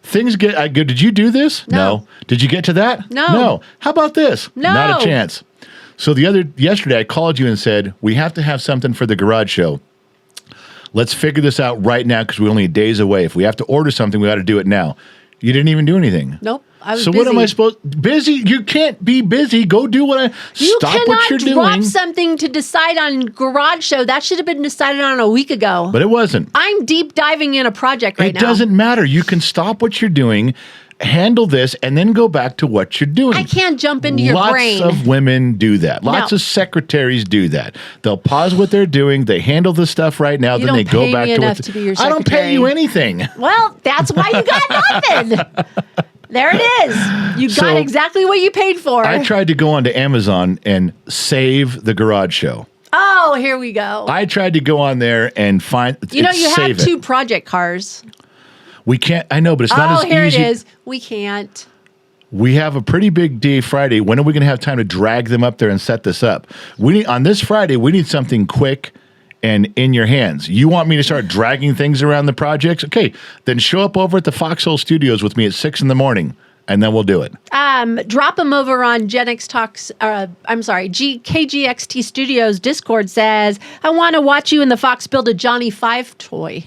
Things get, I go, did you do this? No. Did you get to that? No. How about this? No. Not a chance. So yesterday I called you and said, we have to have something for the garage show. Let's figure this out right now because we're only days away. If we have to order something, we got to do it now. You didn't even do anything. Nope. I was so busy. What am I supposed? Busy? You can't be busy. Go do what You stop what you're doing. cannot drop something to decide on garage show. That should have been decided on a week ago. But it wasn't. I'm deep diving in a project right now. It doesn't matter. You can stop what you're doing, handle this, and then go back to what you're doing. I can't jump into your brain. Lots of women do that. Lots of secretaries do that. They'll pause what they're doing. They handle the stuff right now. Then they go back to what. To be your I don't pay you anything. Well, that's why you got nothing. There it is. You got exactly what you paid for. I tried to go onto Amazon and save the garage show. Oh, here we go. I tried to go on there and find. You have two project cars. We can't. I know, but it's not as easy. Oh, here it is. We can't. We have a pretty big day Friday. When are we going to have time to drag them up there and set this up? On this Friday, we need something quick and in your hands. You want me to start dragging things around the projects? Okay, then show up over at the Foxhole Studios with me at 6 a.m, and then we'll do it. Drop them over on GenXtalks. KGXT Studios Discord says, I want to watch you and the Fox build a Johnny Five toy.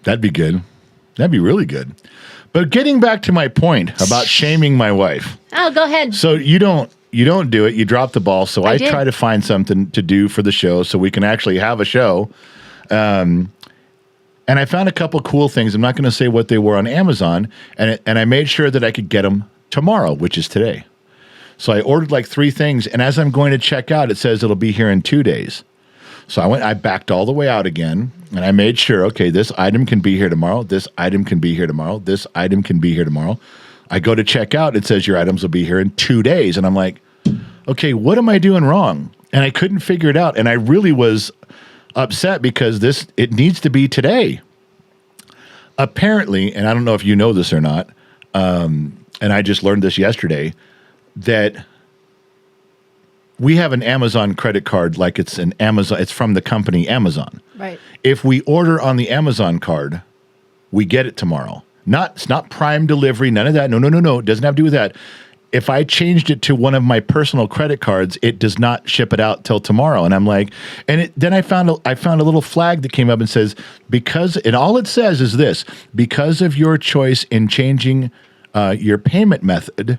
That'd be good. That'd be really good. But getting back to my point about shaming my wife. Oh, go ahead. So you don't do it. You drop the ball. So I try to find something to do for the show so we can actually have a show. And I found a couple cool things. I'm not going to say what they were on Amazon. And I made sure that I could get them tomorrow, which is today. So I ordered like 3 things. And as I'm going to check out, it says it'll be here in 2 days. So I backed all the way out again, and I made sure, okay, this item can be here tomorrow. This item can be here tomorrow. This item can be here tomorrow. I go to check out. It says your items will be here in 2 days. And I'm like, okay, what am I doing wrong? And I couldn't figure it out. And I really was upset because it needs to be today. Apparently, and I don't know if you know this or not, and I just learned this yesterday, that we have an Amazon credit card like it's from the company Amazon. Right. If we order on the Amazon card, we get it tomorrow. It's not prime delivery, none of that. No. It doesn't have to do with that. if I changed it to one of my personal credit cards, it does not ship it out till tomorrow. And I'm like, then I found a little flag that came up and says, and all it says is this: because of your choice in changing your payment method,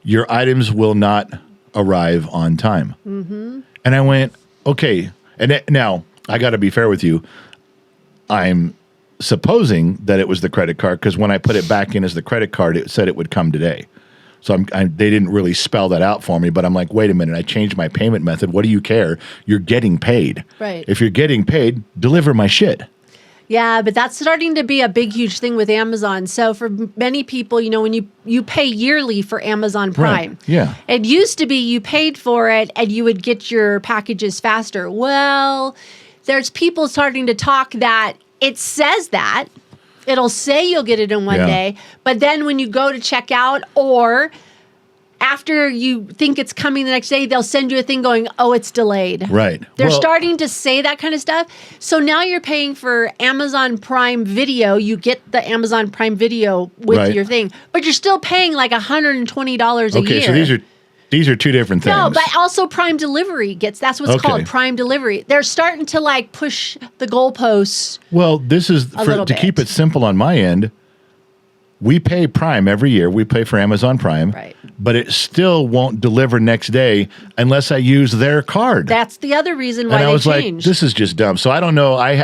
your items will not arrive on time. Mm-hmm. And I went, okay. And now I got to be fair with you. I'm supposing that it was the credit card because when I put it back in as the credit card, it said it would come today. So they didn't really spell that out for me, but I'm like, wait a minute, I changed my payment method. What do you care? You're getting paid. Right. If you're getting paid, deliver my shit. Yeah, but that's starting to be a big, huge thing with Amazon. So for many people, when you pay yearly for Amazon Prime. Right. Yeah. It used to be you paid for it and you would get your packages faster. Well, there's people starting to talk that it says that. It'll say you'll get it in one day, but then when you go to check out or after you think it's coming the next day, they'll send you a thing going, oh, it's delayed. Right. They're starting to say that kind of stuff. So now you're paying for Amazon Prime Video. You get the Amazon Prime Video with your thing, but you're still paying like $120 a year. Okay, so these are two different things. No, but also Prime Delivery that's what's called, Prime Delivery. They're starting to like push the goalposts. Well, this is to keep it simple on my end. We pay Prime every year. We pay for Amazon Prime. Right. But it still won't deliver next day unless I use their card. That's the other reason why and I was changed. Like, this is just dumb. So I don't know. I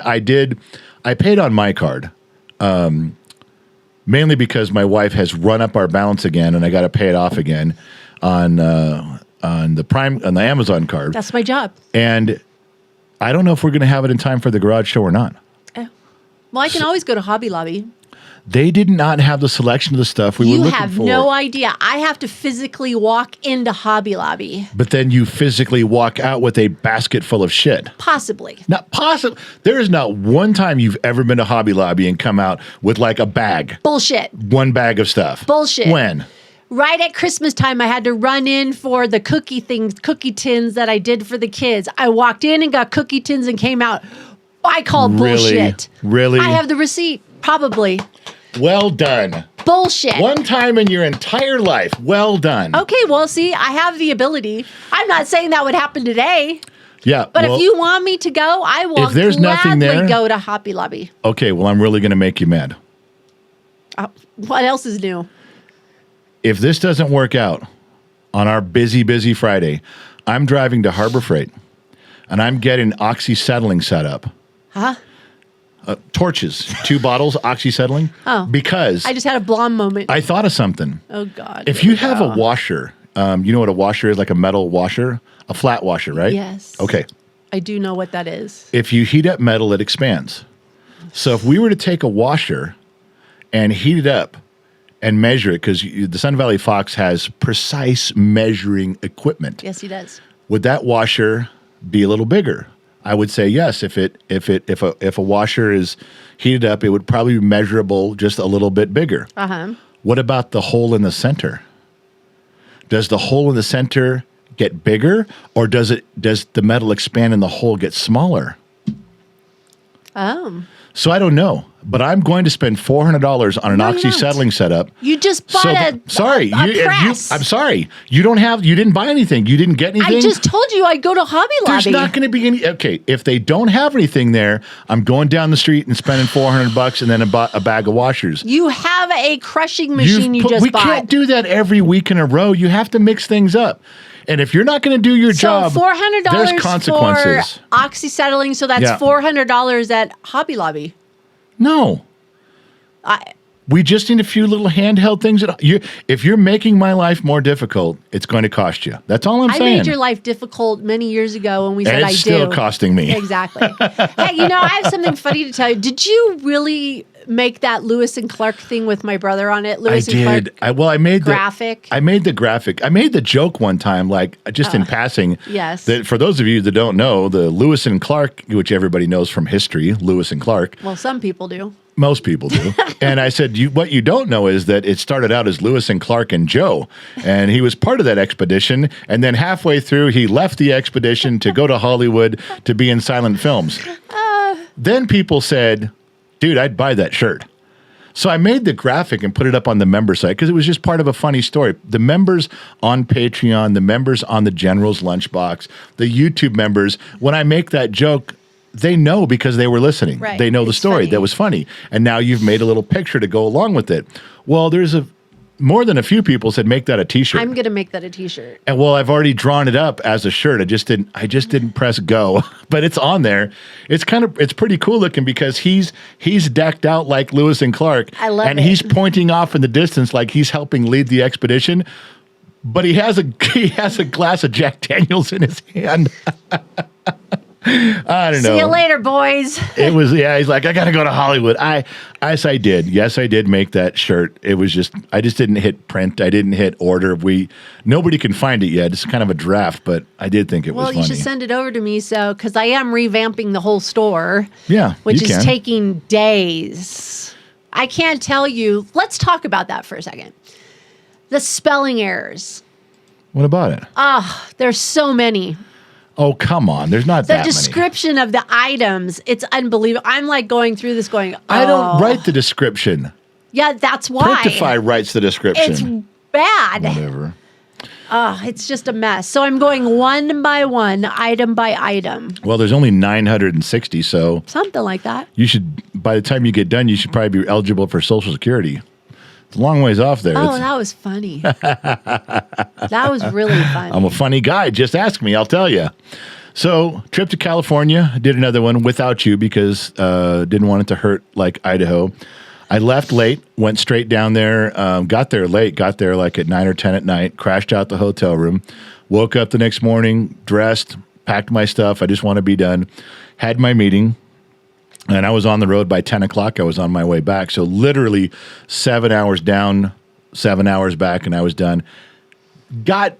paid on my card. Mainly because my wife has run up our balance again and I got to pay it off again on the Amazon card. That's my job. And I don't know if we're going to have it in time for the garage show or not. Well, I can always go to Hobby Lobby. They did not have the selection of the stuff we were looking for. You have no idea. I have to physically walk into Hobby Lobby. But then you physically walk out with a basket full of shit. Possibly. Not possible. There is not one time you've ever been to Hobby Lobby and come out with like a bag. Bullshit. One bag of stuff. Bullshit. When? Right at Christmas time, I had to run in for the cookie tins that I did for the kids. I walked in and got cookie tins and came out. I call bullshit. Really? I have the receipt. Probably. Well done. Bullshit. One time in your entire life. Well done. Okay, well, see, I have the ability. I'm not saying that would happen today. Yeah. But if you want me to go, I will gladly go to Hobby Lobby. Okay, well, I'm really going to make you mad. What else is new? If this doesn't work out on our busy, busy Friday, I'm driving to Harbor Freight, and I'm getting oxyacetylene set up. Huh? Torches, 2 bottles, oxyacetylene. Oh. Because I just had a blonde moment. I thought of something. Oh, God. If you have a washer, you know what a washer is, like a metal washer? A flat washer, right? Yes. Okay. I do know what that is. If you heat up metal, it expands. So if we were to take a washer and heat it up and measure it, because the Sun Valley Fox has precise measuring equipment. Yes, he does. Would that washer be a little bigger? I would say yes. If a washer is heated up, it would probably be measurable just a little bit bigger. Uh-huh. What about the hole in the center? Does the hole in the center get bigger, or does the metal expand and the hole get smaller? Oh. So I don't know, but I'm going to spend $400 on an oxyacetylene setup. You just bought a press. I'm sorry. You didn't buy anything. You didn't get anything. I just told you I'd go to Hobby Lobby. There's not going to be any. Okay, if they don't have anything there, I'm going down the street and spending $400 and then a bag of washers. You have a crushing machine We can't do that every week in a row. You have to mix things up. And if you're not going to do your job, $400 there's consequences. for oxyacetylene, so that's $400 at Hobby Lobby. No. We just need a few little handheld things. If you're making my life more difficult, it's going to cost you. That's all I'm saying. I made your life difficult many years ago when we said I do. And it's still costing me. Exactly. Hey, I have something funny to tell you. Did you really make that Lewis and Clark thing with my brother on it? Lewis and Clark I made graphic. I made the graphic. I made the joke one time, like just in passing. Yes. That for those of you that don't know, the Lewis and Clark, which everybody knows from history, Lewis and Clark. Well, some people do. Most people do. And I said, what you don't know is that it started out as Lewis and Clark and Joe. And he was part of that expedition. And then halfway through, he left the expedition to go to Hollywood to be in silent films. Then people said, dude, I'd buy that shirt. So I made the graphic and put it up on the member site because it was just part of a funny story. The members on Patreon, the members on the General's Lunchbox, the YouTube members, when I make that joke, they know because they were listening. Right. They know the It's story. funny. That was funny. And now you've made a little picture to go along with it. Well, there's more than a few people said make that a t-shirt. I'm going to make that a t-shirt. And well, I've already drawn it up as a shirt. I just didn't press go, but it's on there. It's pretty cool looking because he's decked out like Lewis and Clark. I love and it. he's pointing off in the distance like he's helping lead the expedition. But he has a glass of Jack Daniels in his hand. I don't know. See you later, boys. It was, he's like, I got to go to Hollywood. Yes, I did make that shirt. It was just, I just didn't hit print. I didn't hit order. Nobody can find it yet. It's kind of a draft, but I did think it was funny. Well, you should send it over to me because I am revamping the whole store. Yeah, which you is can. taking days. I can't tell you. Let's talk about that for a second. The spelling errors. What about it? There's so many. Oh, come on. There's not The that many. description of the items, it's unbelievable. I'm like going through this going, I don't write the description. Yeah, that's why. Printify writes the description. It's bad. Whatever. It's just a mess. So I'm going one by one, item by item. Well, there's only 960, so Something like that. you should, by the time you get done, you should probably be eligible for Social Security. It's a long ways off there. Oh, that was funny. That was really funny. I'm a funny guy. Just ask me. I'll tell you. So, trip to California. Did another one without you because didn't want it to hurt like Idaho. I left late, went straight down there, got there late, got there like at 9 or 10 at night, crashed out the hotel room, woke up the next morning, dressed, packed my stuff. I just want to be done. Had my meeting. And I was on the road by 10 o'clock. I was on my way back. So literally 7 hours down, 7 hours back, and I was done. Got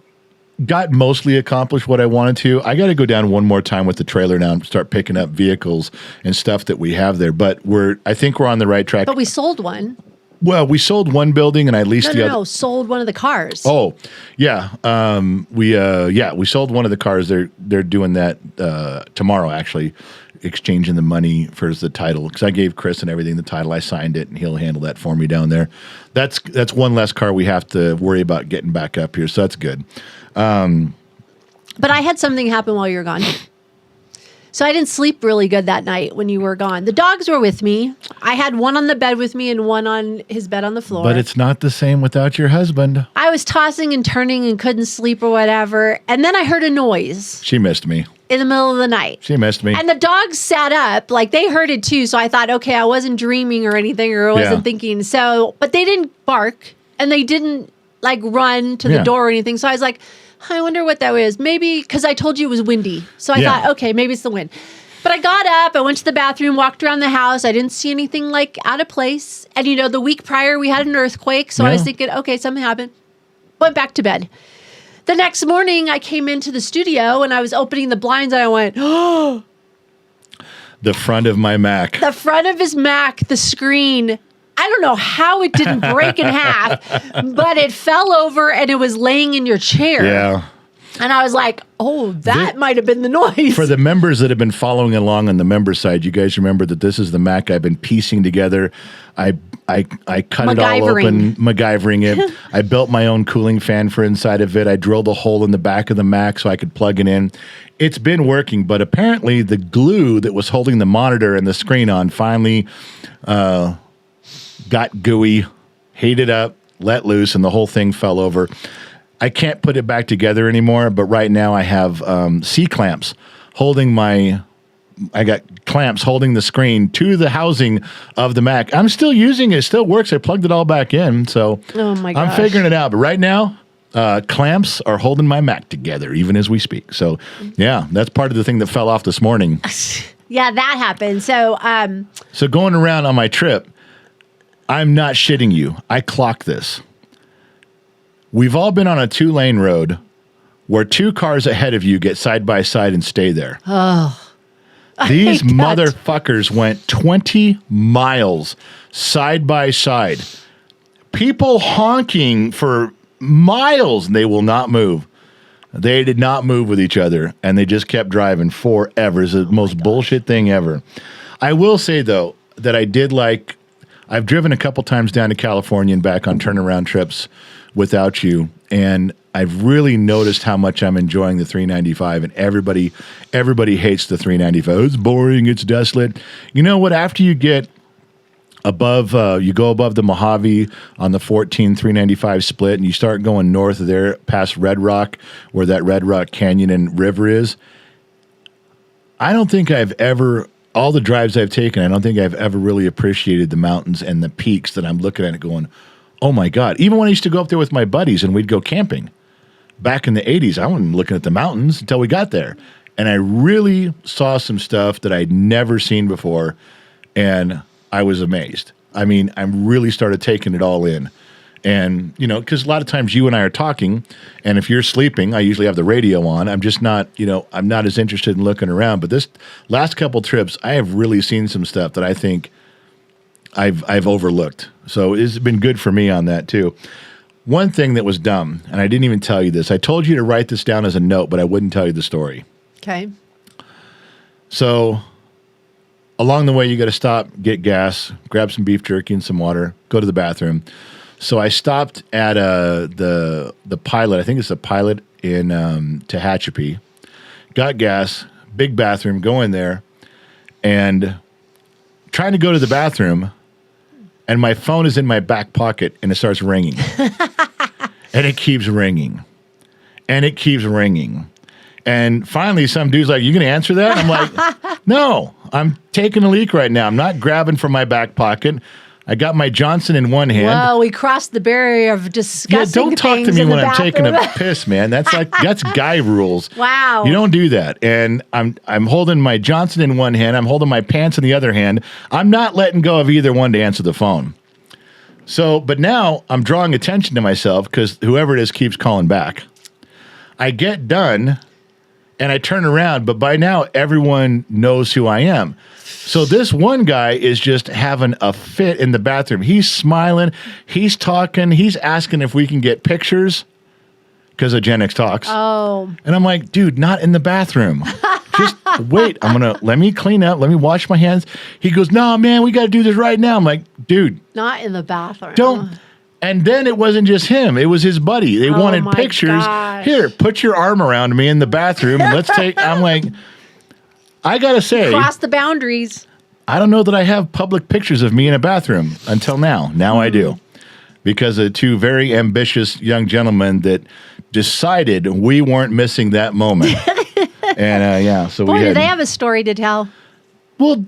mostly accomplished what I wanted to. I got to go down one more time with the trailer now and start picking up vehicles and stuff that we have there. But I think we're on the right track. But we sold one. Well, we sold one building and I leased the other. No, sold one of the cars. Oh, yeah. We sold one of the cars. They're doing that tomorrow, actually, exchanging the money for the title. Because I gave Chris and everything the title. I signed it, and he'll handle that for me down there. That's one less car we have to worry about getting back up here, so that's good. But I had something happen while you were gone. So I didn't sleep really good that night when you were gone. The dogs were with me. I had one on the bed with me and one on his bed on the floor. But it's not the same without your husband. I was tossing and turning and couldn't sleep or whatever. And then I heard a noise She missed me. in the middle of the night. She missed me. And the dogs sat up, like they heard it too. So I thought, okay, I wasn't dreaming or anything, or I wasn't thinking. So, but they didn't bark and they didn't like run to the door or anything. So I was like, I wonder what that was. Maybe because I told you it was windy. So I thought, okay, maybe it's the wind. But I got up, I went to the bathroom, walked around the house. I didn't see anything like out of place. And the week prior we had an earthquake. So I was thinking, okay, something happened. Went back to bed. The next morning I came into the studio and I was opening the blinds and I went, oh. The front of my Mac. The front of his Mac, the screen, I don't know how it didn't break in half, but it fell over and it was laying in your chair. Yeah. And I was like, oh, that might have been the noise. For the members that have been following along on the member side, you guys remember that this is the Mac I've been piecing together. I cut it all open, MacGyvering it. I built my own cooling fan for inside of it. I drilled a hole in the back of the Mac so I could plug it in. It's been working, but apparently the glue that was holding the monitor and the screen on finally got gooey, heated up, let loose, and the whole thing fell over. I can't put it back together anymore, but right now I have C-clamps holding I got clamps holding the screen to the housing of the Mac. I'm still using it. It still works. I plugged it all back in, so oh my gosh. I'm figuring it out. But right now, clamps are holding my Mac together even as we speak. So, yeah, that's part of the thing that fell off this morning. Yeah, that happened. So going around on my trip, I'm not shitting you. I clocked this. We've all been on a 2-lane road where 2 cars ahead of you get side by side and stay there. Oh, These motherfuckers went 20 miles side by side. People honking for miles, and they will not move. They did not move with each other, and they just kept driving forever. It's the most bullshit thing ever. I will say, though, that I I've driven a couple times down to California and back on turnaround trips without you, and I've really noticed how much I'm enjoying the 395, and everybody hates the 395. It's boring, it's desolate. You know what? After you get above, you go above the Mojave on the 395 split, and you start going north of there past Red Rock, where that Red Rock Canyon and river is. I don't think I've ever, all the drives I've taken, I don't think I've ever really appreciated the mountains and the peaks that I'm looking at it going, oh my God. Even when I used to go up there with my buddies and we'd go camping back in the 80s, I wasn't looking at the mountains until we got there. And I really saw some stuff that I'd never seen before, and I was amazed. I mean, I really started taking it all in. And, you know, because a lot of times you and I are talking, and if you're sleeping, I usually have the radio on. I'm just not, you know, I'm not as interested in looking around. But this last couple trips, I have really seen some stuff that I think I've overlooked. So it's been good for me on that too. One thing that was dumb, and I didn't even tell you this. I told you to write this down as a note, but I wouldn't tell you the story. Okay. So along the way, you got to stop, get gas, grab some beef jerky and some water, go to the bathroom. So I stopped at the Pilot. I think it's the Pilot in Tehachapi. Got gas, big bathroom, go in there, and trying to go to the bathroom, and my phone is in my back pocket, and it starts ringing. And it keeps ringing. And it keeps ringing. And finally, some dude's like, you going to answer that? I'm like, no, I'm taking a leak right now. I'm not grabbing from my back pocket. I got my Johnson in one hand. Well, we crossed the barrier of discussing things. Yeah, don't talk to me when I'm taking a piss, man. That's guy rules. Wow. You don't do that. And I'm holding my Johnson in one hand. I'm holding my pants in the other hand. I'm not letting go of either one to answer the phone. So, but now I'm drawing attention to myself because whoever it is keeps calling back. I get done and I turn around, but by now everyone knows who I am. So this one guy is just having a fit in the bathroom. He's smiling. He's talking. He's asking if we can get pictures because of GenXtalks. Oh. And I'm like, dude, not in the bathroom. Just wait. Let me clean up. Let me wash my hands. He goes, no, man, we got to do this right now. I'm like, dude. Not in the bathroom. Don't. And then it wasn't just him. It was his buddy. They wanted pictures. Gosh. Here, put your arm around me in the bathroom and let's take, I'm like, I got to say. Cross the boundaries. I don't know that I have public pictures of me in a bathroom until now. Now I do. Because of two very ambitious young gentlemen that decided we weren't missing that moment. And yeah, so Boy, we had. Do they have a story to tell? Well,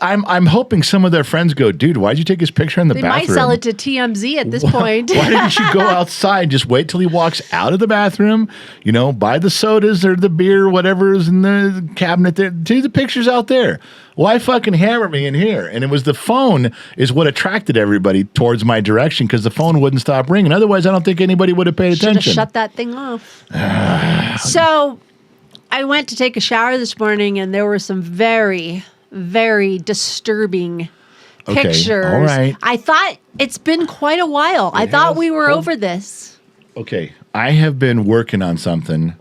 I'm hoping some of their friends go, dude, why'd you take his picture in the bathroom? They might sell it to TMZ at this point. Why didn't you go outside? Just wait till he walks out of the bathroom, you know, buy the sodas or the beer, whatever's in the cabinet there. Do the pictures out there. Why fucking hammer me in here? And it was the phone is what attracted everybody towards my direction because the phone wouldn't stop ringing. Otherwise, I don't think anybody would have paid attention. Should have shut that thing off. So I went to take a shower this morning, and there were some very, very disturbing pictures. All right. I thought it's been quite a while. I thought we were over this. Okay. I have been working on something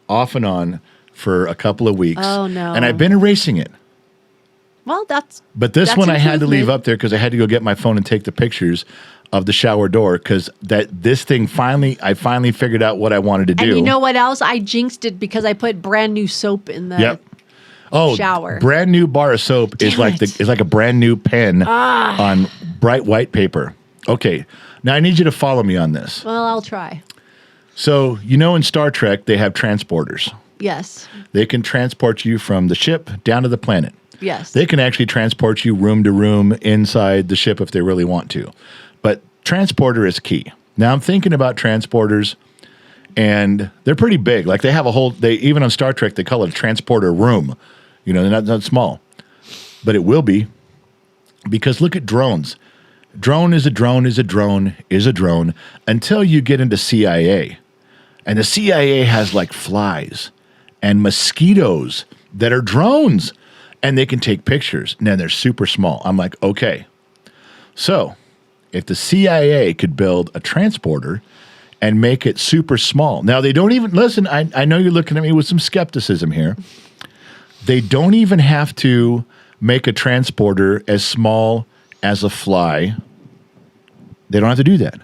off and on for a couple of weeks. Oh, no. And I've been erasing it. Well, But this one I had to leave improvement. up there because I had to go get my phone and take the pictures of the shower door because this thing I finally figured out what I wanted to do. And you know what else? I jinxed it because I put brand new soap in the shower. Brand new bar of soap is like a brand new pen on bright white paper. Okay, now I need you to follow me on this. Well, I'll try. So you know in Star Trek they have transporters. Yes. They can transport you from the ship down to the planet. Yes. They can actually transport you room to room inside the ship if they really want to. But transporter is key. Now I'm thinking about transporters, and they're pretty big. Like they have even on Star Trek, they call it a transporter room. You know, they're not small. But it will be, because look at drones. Drone is a drone is a drone is a drone until you get into CIA. And the CIA has like flies and mosquitoes that are drones. And they can take pictures. And then they're super small. I'm like, okay. So if the CIA could build a transporter and make it super small. Now, they don't even, listen, I know you're looking at me with some skepticism here. They don't even have to make a transporter as small as a fly, they don't have to do that.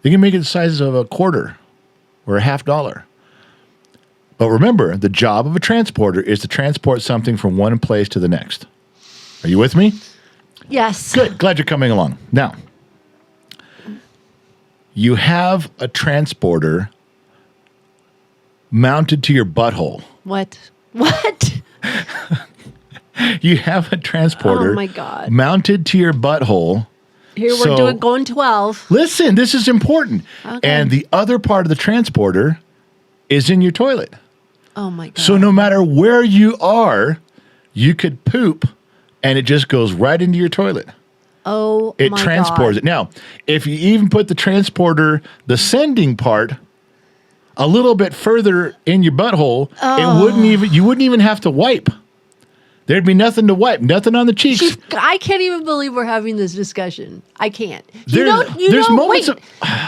They can make it the size of a quarter or a $50. But remember, the job of a transporter is to transport something from one place to the next. Are you with me? Yes. Good. Glad you're coming along. Now, you have a transporter mounted to your butthole. What? You have a transporter Oh my God. mounted to your butthole. Here we're going 12. Listen, this is important. Okay. And the other part of the transporter is in your toilet. Oh my God. So no matter where you are, you could poop and it just goes right into your toilet. Oh It my transports God. it. Now, if you even put the transporter, the sending part, a little bit further in your butthole, you wouldn't even have to wipe. There'd be nothing to wipe, nothing on the cheeks. I can't even believe we're having this discussion. I can't. There's moments wait,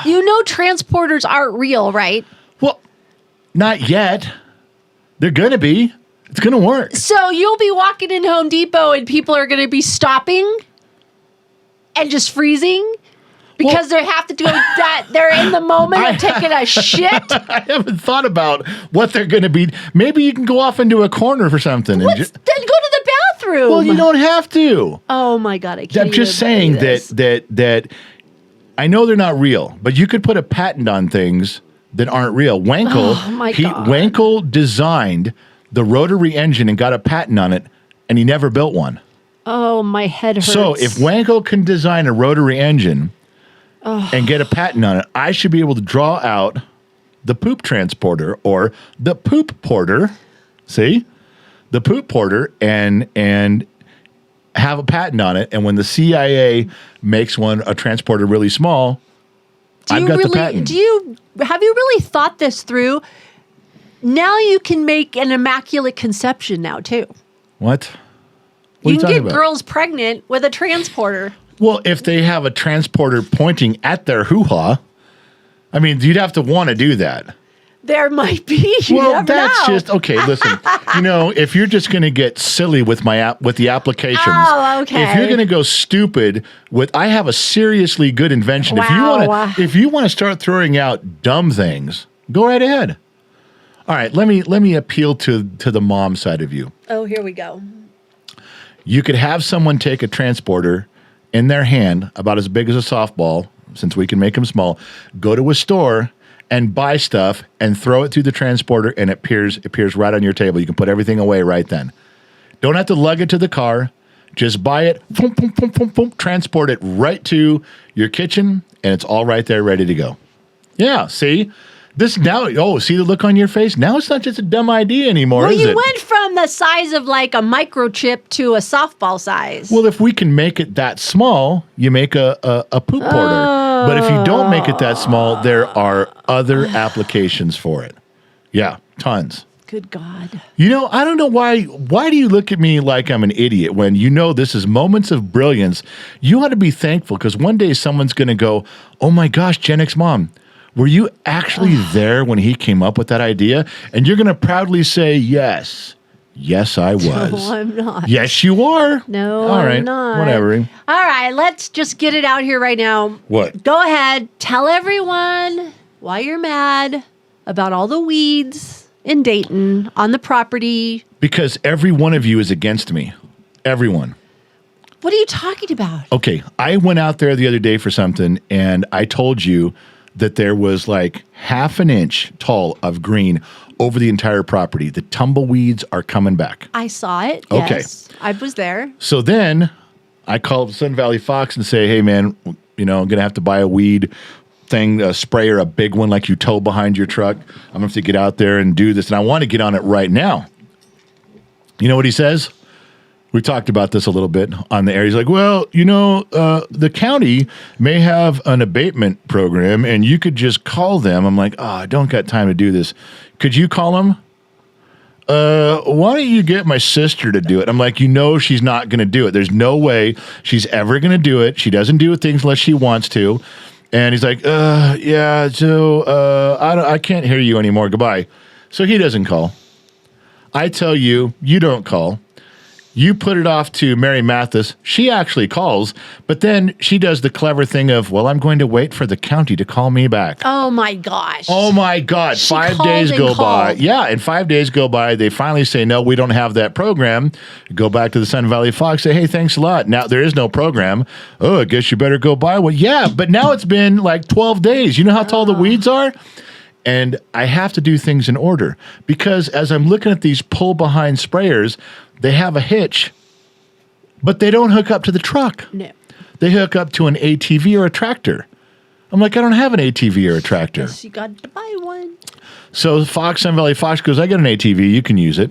you know transporters aren't real, right? Well, not yet. They're going to be. It's going to work. So you'll be walking in Home Depot and people are going to be stopping and just freezing because they have to do that. They're in the moment of taking a shit. I haven't thought about what they're going to be. Maybe you can go off into a corner for something. Then go to the bathroom. Well, you don't have to. Oh my God, I can't. I'm just saying that I know they're not real, but you could put a patent on things that aren't real. Wankel, Oh my God. Wankel designed the rotary engine and got a patent on it, and he never built one. Oh, my head hurts. So if Wankel can design a rotary engine and get a patent on it, I should be able to draw out the poop transporter or the poop porter. See? The poop porter and have a patent on it. And when the CIA makes a transporter really small, I've got the patent. Have you really thought this through? Now you can make an immaculate conception now too. What? You can get girls pregnant with a transporter. Well, if they have a transporter pointing at their hoo-ha, I mean, you'd have to want to do that. There might be. Well, that's just okay. Listen, if you're just going to get silly with the applications, okay. If you're going to go stupid I have a seriously good invention. Wow. If you want to start throwing out dumb things, go right ahead. All right, let me appeal to the mom side of you. Oh, here we go. You could have someone take a transporter in their hand, about as big as a softball, since we can make them small, go to a store and buy stuff and throw it through the transporter, and it appears right on your table. You can put everything away right then. Don't have to lug it to the car. Just buy it, boom, boom, boom, boom, boom, transport it right to your kitchen, and it's all right there ready to go. Yeah, see? See the look on your face? Now it's not just a dumb idea anymore, is it? Well, you went from the size of like a microchip to a softball size. Well, if we can make it that small, you make a poop porter. But if you don't make it that small, there are other applications for it. Yeah, tons. Good God. I don't know why. Why do you look at me like I'm an idiot when this is moments of brilliance? You ought to be thankful because one day someone's going to go, oh my gosh, Gen X mom, were you actually there when he came up with that idea? And you're going to proudly say, yes. Yes, I was. No, I'm not. Yes, you are. No, All right. I'm not. Whatever. All right, let's just get it out here right now. What? Go ahead. Tell everyone why you're mad about all the weeds in Dayton on the property. Because every one of you is against me. Everyone. What are you talking about? Okay, I went out there the other day for something, and I told you that there was like half an inch tall of green over the entire property. The tumbleweeds are coming back. I saw it. Okay. Yes, I was there. So then I called Sun Valley Fox and say, hey, man, I'm going to have to buy a weed thing, a sprayer, a big one like you tow behind your truck. I'm going to have to get out there and do this, and I want to get on it right now. You know what he says? We talked about this a little bit on the air. He's like, well, the county may have an abatement program, and you could just call them. I'm like, I don't got time to do this. Could you call them? Why don't you get my sister to do it? I'm like, she's not going to do it. There's no way she's ever going to do it. She doesn't do things unless she wants to. And he's like, yeah, so I can't hear you anymore. Goodbye. So he doesn't call. I tell you, you don't call. You put it off to Mary Mathis. She actually calls, but then she does the clever thing of, well, I'm going to wait for the county to call me back. Oh my gosh. Oh my God. She 5 called days and go by. called. Yeah, and 5 days go by. They finally say, no, we don't have that program. Go back to the Sun Valley Fox, say, hey, thanks a lot. Now there is no program. Oh, I guess you better go buy one. Yeah, but now it's been like 12 days. You know how tall the weeds are? And I have to do things in order because as I'm looking at these pull behind sprayers, they have a hitch, but they don't hook up to the truck. No. They hook up to an ATV or a tractor. I'm like, I don't have an ATV or a tractor. Yes, you got to buy one. So Sun Valley Fox goes, I got an ATV, you can use it.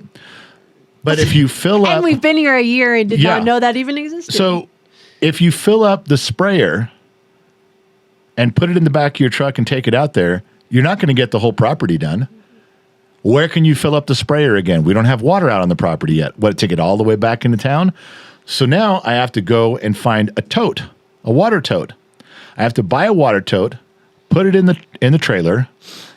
But if you fill up... And we've been here a year and did not know that even existed. So if you fill up the sprayer and put it in the back of your truck and take it out there, you're not going to get the whole property done. Where can you fill up the sprayer again? We don't have water out on the property yet. What, take it all the way back into town? So now I have to go and find a tote, a water tote. I have to buy a water tote, put it in the trailer,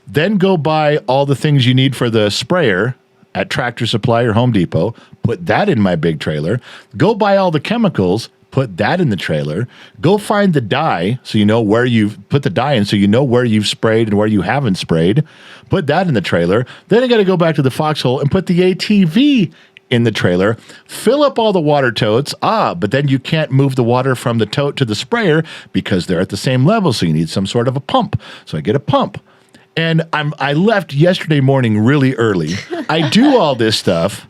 then go buy all the things you need for the sprayer at Tractor Supply or Home Depot, put that in my big trailer, go buy all the chemicals, put that in the trailer, go find the dye so you know where you've put the dye in so you know where you've sprayed and where you haven't sprayed, put that in the trailer. Then I got to go back to the foxhole and put the ATV in the trailer, fill up all the water totes. But then you can't move the water from the tote to the sprayer because they're at the same level. So you need some sort of a pump. So I get a pump. And I left yesterday morning really early. I do all this stuff.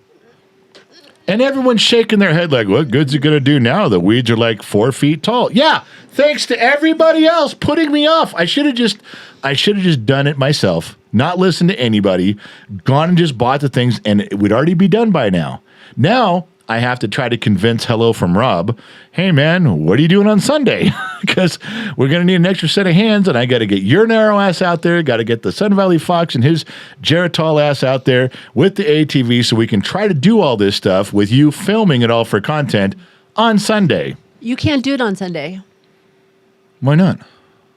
And everyone's shaking their head like, what good's it going to do now? The weeds are like 4 feet tall. Yeah, thanks to everybody else putting me off. I should have just done it myself, not listened to anybody, gone and just bought the things, and it would already be done by now. Now I have to try to convince Hello from Rob, hey, man, what are you doing on Sunday? Because we're going to need an extra set of hands, and I got to get your narrow ass out there, got to get the Sun Valley Fox and his Geritol ass out there with the ATV so we can try to do all this stuff with you filming it all for content on Sunday. You can't do it on Sunday. Why not?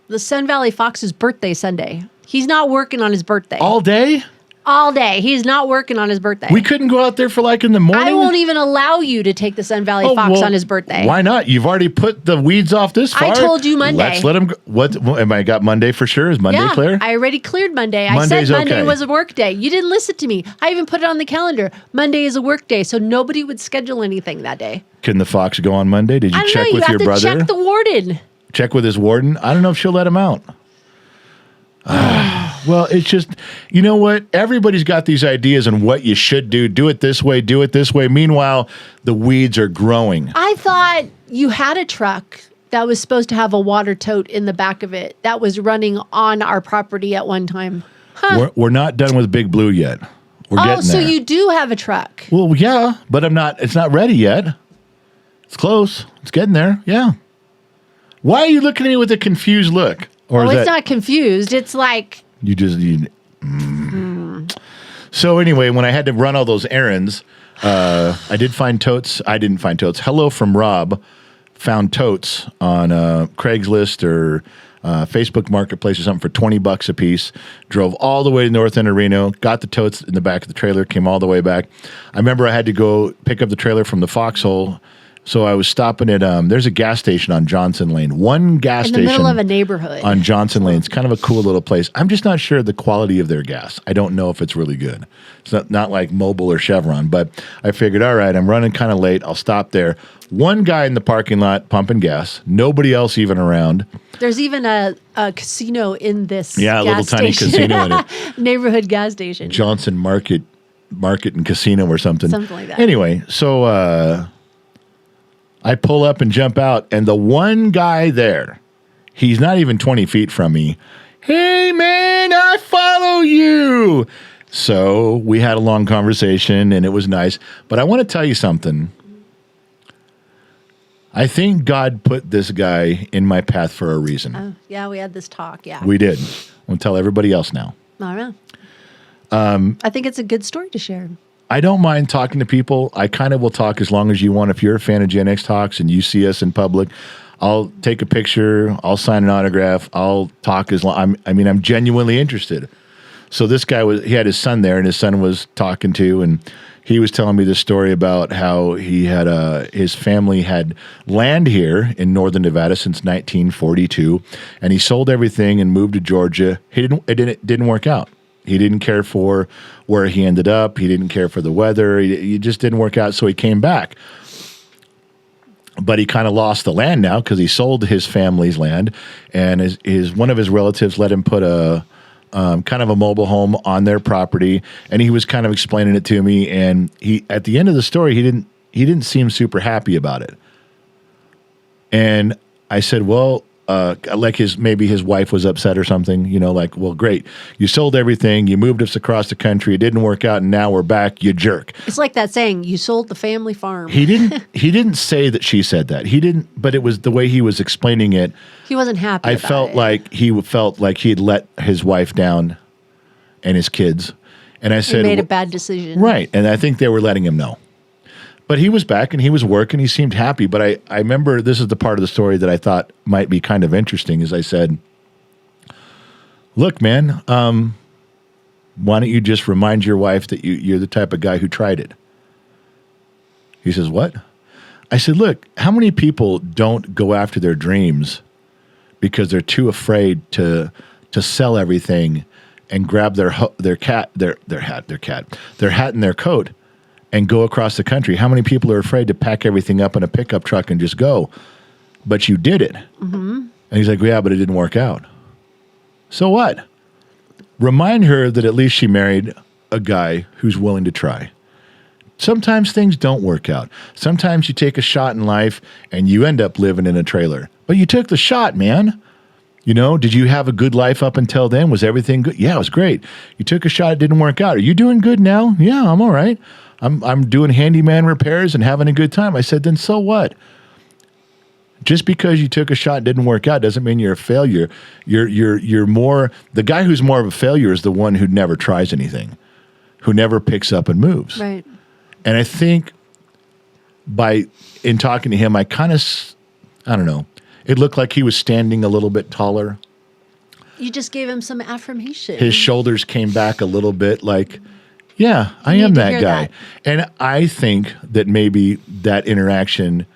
The Sun Valley Fox's birthday Sunday. He's not working on his birthday. All day? All day. He's not working on his birthday. We couldn't go out there for like in the morning? I won't even allow you to take the Sun Valley Fox on his birthday. Why not? You've already put the weeds off this far. I told you Monday. Let's let him go. What am I got Monday for sure? Is Monday clear? I already cleared Monday. I Monday's said Monday okay. was a work day. You didn't listen to me. I even put it on the calendar. Monday is a work day, so nobody would schedule anything that day. Can the Fox go on Monday? Did you check with your brother? You have to check the warden. Check with his warden? I don't know if she'll let him out. Well, it's just, you know what? Everybody's got these ideas on what you should do. Do it this way, do it this way. Meanwhile, the weeds are growing. I thought you had a truck that was supposed to have a water tote in the back of it that was running on our property at one time. Huh. We're not done with Big Blue yet. We're getting so there. you do have a truck. Well, yeah, but it's not ready yet. It's close. It's getting there. Yeah. Why are you looking at me with a confused look? Or It's not confused. It's like... So anyway, when I had to run all those errands, I did find totes. I didn't find totes. Hello from Rob found totes on Craigslist or Facebook Marketplace or something for $20 a piece. Drove all the way to North End of Reno, got the totes in the back of the trailer, came all the way back. I remember I had to go pick up the trailer from the foxhole. So I was stopping at, there's a gas station on Johnson Lane. One gas station. In the middle of a neighborhood. On Johnson Lane. It's kind of a cool little place. I'm just not sure the quality of their gas. I don't know if it's really good. It's not like Mobil or Chevron, but I figured, all right, I'm running kind of late. I'll stop there. One guy in the parking lot pumping gas. Nobody else even around. There's even a casino in this a little tiny casino in it. Neighborhood gas station. Johnson Market and Casino or something. Something like that. Anyway, so... I pull up and jump out, and the one guy there, he's not even 20 feet from me. Hey, man, I follow you. So we had a long conversation, and it was nice. But I want to tell you something. I think God put this guy in my path for a reason. Oh, yeah, we had this talk, yeah. We did. I'll tell everybody else now. All right. I think it's a good story to share. I don't mind talking to people. I kind of will talk as long as you want. If you're a fan of GenXtalks and you see us in public, I'll take a picture. I'll sign an autograph. I'll talk as long. I'm genuinely interested. So this guy he had his son there, and his son was talking to, and he was telling me this story about how he had his family had land here in northern Nevada since 1942, and he sold everything and moved to Georgia. It didn't work out. He didn't care for where he ended up. He didn't care for the weather. He just didn't work out, so he came back. But he kind of lost the land now because he sold his family's land, and his one of his relatives let him put a kind of a mobile home on their property, and he was kind of explaining it to me. And he, at the end of the story, he didn't seem super happy about it. And I said, well, like maybe his wife was upset or something, like, well, great. You sold everything. You moved us across the country. It didn't work out. And now we're back. You jerk. It's like that saying, you sold the family farm. He didn't say that she said that. He didn't, but it was the way he was explaining it. He wasn't happy. I felt like he felt like he had let his wife down and his kids. And I said, he made a bad decision. Right. And I think they were letting him know. But he was back and he was working. He seemed happy. But I remember this is the part of the story that I thought might be kind of interesting. Is I said, look, man, why don't you just remind your wife that you're the type of guy who tried it? He says, what? I said, look, how many people don't go after their dreams because they're too afraid to sell everything and grab their hat and their coat and go across the country? How many people are afraid to pack everything up in a pickup truck and just go? But you did it. Mm-hmm. And he's like, yeah, but it didn't work out. So what? Remind her that at least she married a guy who's willing to try. Sometimes things don't work out. Sometimes you take a shot in life and you end up living in a trailer. But you took the shot, man. Did you have a good life up until then? Was everything good? Yeah, it was great. You took a shot, it didn't work out. Are you doing good now? Yeah, I'm all right. I'm doing handyman repairs and having a good time. I said, then so what? Just because you took a shot and didn't work out doesn't mean you're a failure. You're more, the guy who's more of a failure is the one who never tries anything, who never picks up and moves. Right. And I think in talking to him, I don't know, it looked like he was standing a little bit taller. You just gave him some affirmation. His shoulders came back a little bit like, yeah, I am that guy. And I think that maybe that interaction,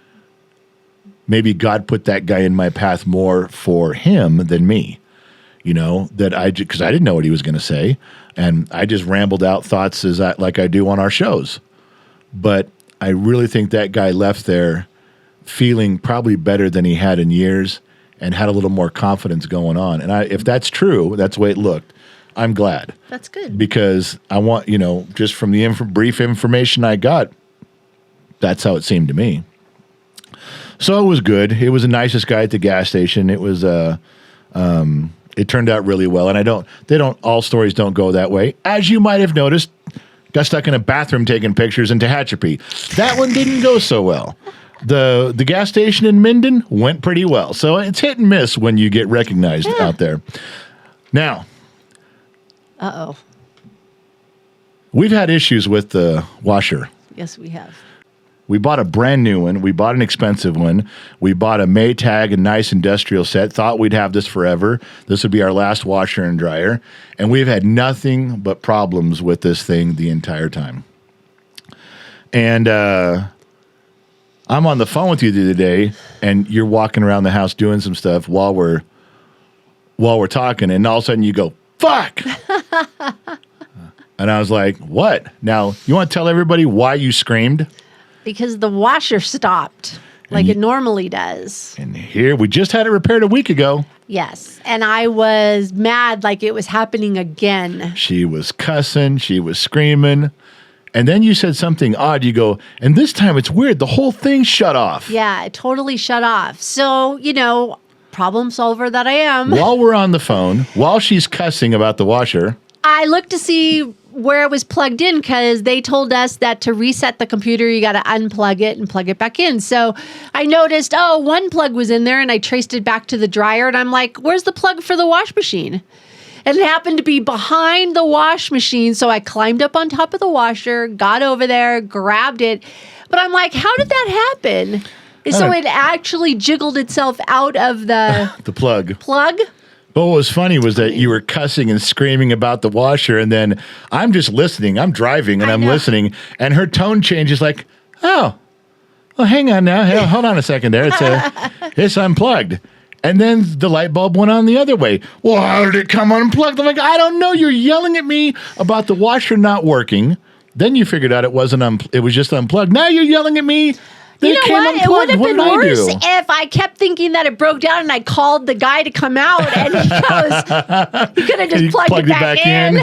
maybe God put that guy in my path more for him than me, because I didn't know what he was going to say. And I just rambled out thoughts like I do on our shows. But I really think that guy left there feeling probably better than he had in years and had a little more confidence going on. And if that's true, that's the way it looked. I'm glad. That's good. Because I want, just from the brief information I got, that's how it seemed to me. So it was good. It was the nicest guy at the gas station. It was, it turned out really well. And all stories don't go that way. As you might have noticed, got stuck in a bathroom taking pictures in Tehachapi. That one didn't go so well. The gas station in Minden went pretty well. So it's hit and miss when you get recognized out there. Now, we've had issues with the washer. Yes, we have. We bought a brand new one. We bought an expensive one. We bought a Maytag, a nice industrial set. Thought we'd have this forever. This would be our last washer and dryer. And we've had nothing but problems with this thing the entire time. And I'm on the phone with you the other day, and you're walking around the house doing some stuff while we're talking, and all of a sudden you go, fuck! And I was like, what? Now, you want to tell everybody why you screamed? Because the washer stopped like it normally does. And here, we just had it repaired a week ago. Yes. And I was mad like it was happening again. She was cussing. She was screaming. And then you said something odd. You go, and this time it's weird. The whole thing shut off. Yeah, it totally shut off. So, problem solver that I am. While we're on the phone, while she's cussing about the washer, I looked to see where it was plugged in because they told us that to reset the computer, you got to unplug it and plug it back in. So I noticed, one plug was in there, and I traced it back to the dryer, and I'm like, where's the plug for the wash machine? And it happened to be behind the wash machine. So I climbed up on top of the washer, got over there, grabbed it. But I'm like, how did that happen? So it actually jiggled itself out of the plug. But what was funny was that you were cussing and screaming about the washer, and then I'm just listening. I'm driving, and I'm listening, and her tone changes like, oh, well, hang on now. Hey, hold on a second there. It's unplugged. And then the light bulb went on the other way. Well, how did it come unplugged? I'm like, I don't know. You're yelling at me about the washer not working. Then you figured out it wasn't. It was just unplugged. Now you're yelling at me. You know what? It would have been worse do? if I kept thinking that it broke down and I called the guy to come out and he goes, you could have just plugged it back in.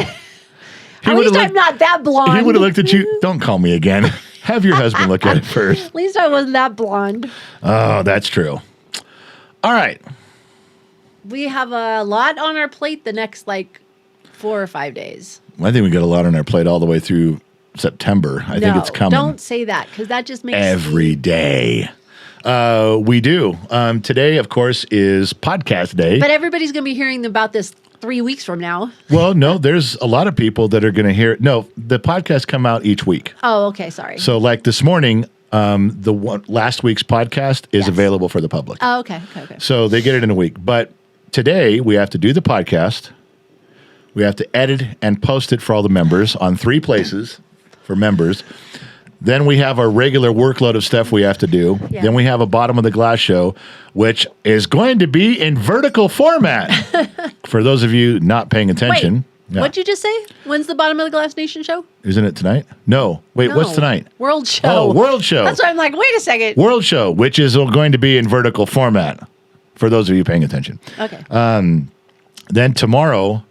At least I'm not that blonde. He would have looked at you. Don't call me again. Have your husband look at it first. At least I wasn't that blonde. Oh, that's true. All right. We have a lot on our plate the next 4 or 5 days. I think we got a lot on our plate all the way through September. I think it's coming. Don't say that because that just makes every day. We do. Today, of course, is podcast day. But everybody's going to be hearing about this 3 weeks from now. Well, no, there's a lot of people that are going to hear it. No, the podcasts come out each week. Oh, okay. Sorry. So like this morning, last week's podcast is available for the public. Oh, okay. So they get it in a week. But today we have to do the podcast. We have to edit and post it for all the members on 3 places for members. Then we have our regular workload of stuff we have to do. Yeah. Then we have a Bottom of the Glass show, which is going to be in vertical format. For those of you not paying attention. Wait, what'd you just say? When's the Bottom of the Glass Nation show? Isn't it tonight? No. Wait, what's tonight? World show. Oh, World show. That's why I'm like, wait a second. World show, which is going to be in vertical format. For those of you paying attention. Okay. Then tomorrow,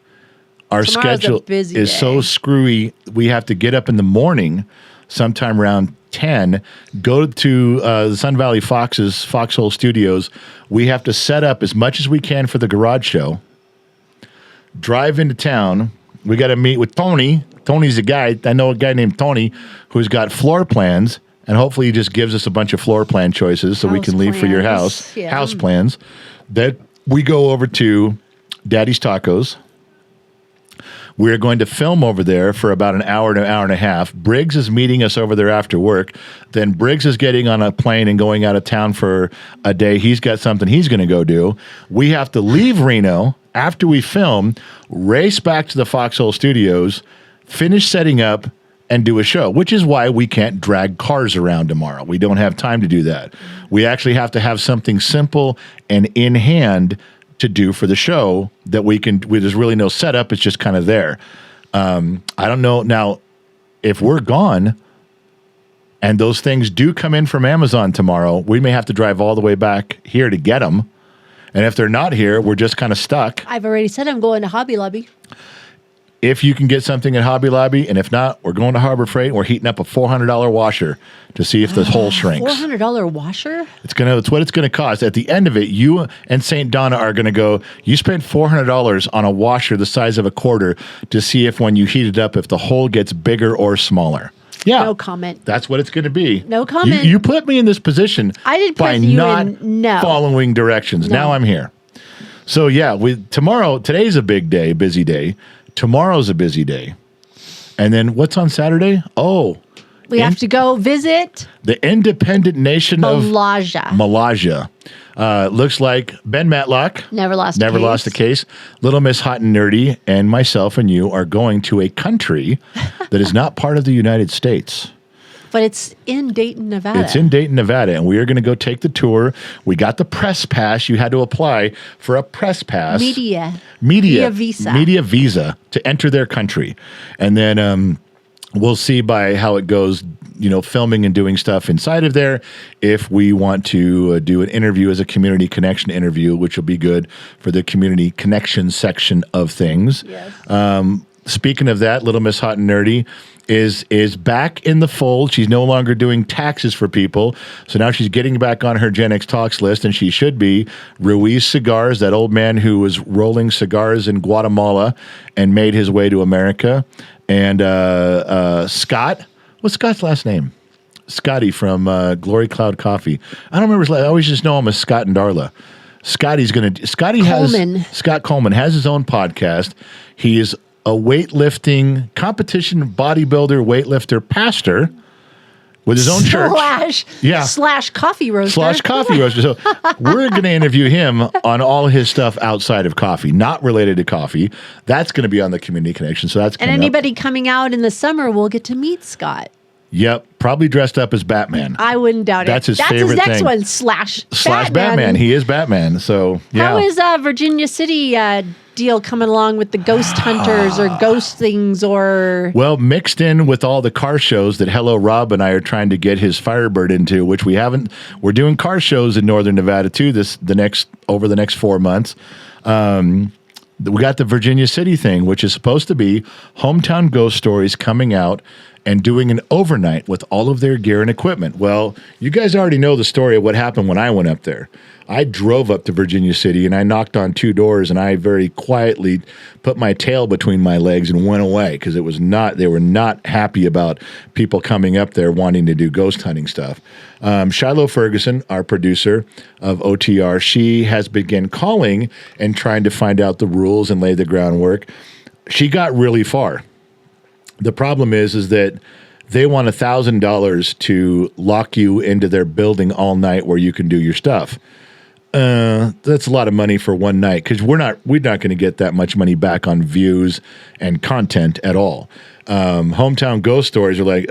our schedule is so screwy. We have to get up in the morning, sometime around 10, go to the Sun Valley Fox's Foxhole Studios. We have to set up as much as we can for the garage show. Drive into town. We got to meet with Tony. Tony's a guy. I know a guy named Tony who's got floor plans, and hopefully he just gives us a bunch of floor plan choices so we can leave for your house. Yeah. House plans. That we go over to Daddy's Tacos. We're going to film over there for about an hour to an hour and a half. Briggs is meeting us over there after work. Then Briggs is getting on a plane and going out of town for a day. He's got something he's going to go do. We have to leave Reno after we film, race back to the Foxhole Studios, finish setting up, and do a show, which is why we can't drag cars around tomorrow. We don't have time to do that. We actually have to have something simple and in hand to do for the show that there's really no setup. It's just kind of there. I don't know now if we're gone and those things do come in from Amazon tomorrow, we may have to drive all the way back here to get them. And if they're not here, we're just kind of stuck. I've already said I'm going to Hobby Lobby. If you can get something at Hobby Lobby, and if not, we're going to Harbor Freight. And we're heating up a $400 washer to see if the hole shrinks. $400 washer? It's what it's going to cost. At the end of it, you and St. Donna are going to go, you spent $400 on a washer the size of a quarter to see if when you heat it up, if the hole gets bigger or smaller. Yeah. No comment. That's what it's going to be. No comment. You put me in this position by not following directions. No. Now I'm here. So yeah, today's a big day, busy day. Tomorrow's a busy day. And then what's on Saturday? Oh. We have to go visit the independent nation Malaysia. of Malaysia. Looks like Ben Matlock. Never lost a case. Little Miss Hot and Nerdy and myself and you are going to a country that is not part of the United States. But it's in Dayton, Nevada. It's in Dayton, Nevada, and we are going to go take the tour. We got the press pass. You had to apply for a press pass. Media visa to enter their country. And then we'll see by how it goes, filming and doing stuff inside of there. If we want to do an interview as a community connection interview, which will be good for the community connection section of things. Yes. Speaking of that, Little Miss Hot and Nerdy is back in the fold. She's no longer doing taxes for people. So now she's getting back on her GenXtalks list, and she should be. Ruiz Cigars, that old man who was rolling cigars in Guatemala and made his way to America. And Scott. What's Scott's last name? Scotty from Glory Cloud Coffee. I don't remember his last. I always just know him as Scott and Darla. Scott Coleman has his own podcast. He is a weightlifting competition bodybuilder, weightlifter, pastor, with his own church. Slash coffee roaster. Slash coffee roaster. So we're going to interview him on all his stuff outside of coffee, not related to coffee. That's going to be on the Community Connection. So that's and anybody coming out in the summer will get to meet Scott. Yep, probably dressed up as Batman. I wouldn't doubt it. That's his favorite next thing. one. Slash Batman. He is Batman. So yeah. How is Virginia City deal coming along with the ghost hunters or ghost things or? Well, mixed in with all the car shows that Hello Rob and I are trying to get his Firebird into, which we haven't. We're doing car shows in Northern Nevada too. Over the next 4 months. We got the Virginia City thing, which is supposed to be hometown ghost stories coming out and doing an overnight with all of their gear and equipment. Well, you guys already know the story of what happened when I went up there. I drove up to Virginia City and I knocked on 2 doors and I very quietly put my tail between my legs and went away because they were not happy about people coming up there wanting to do ghost hunting stuff. Shiloh Ferguson, our producer of OTR, she has begun calling and trying to find out the rules and lay the groundwork. She got really far. The problem is that they want $1,000 to lock you into their building all night where you can do your stuff. That's a lot of money for one night because we're not going to get that much money back on views and content at all. Hometown ghost stories are like,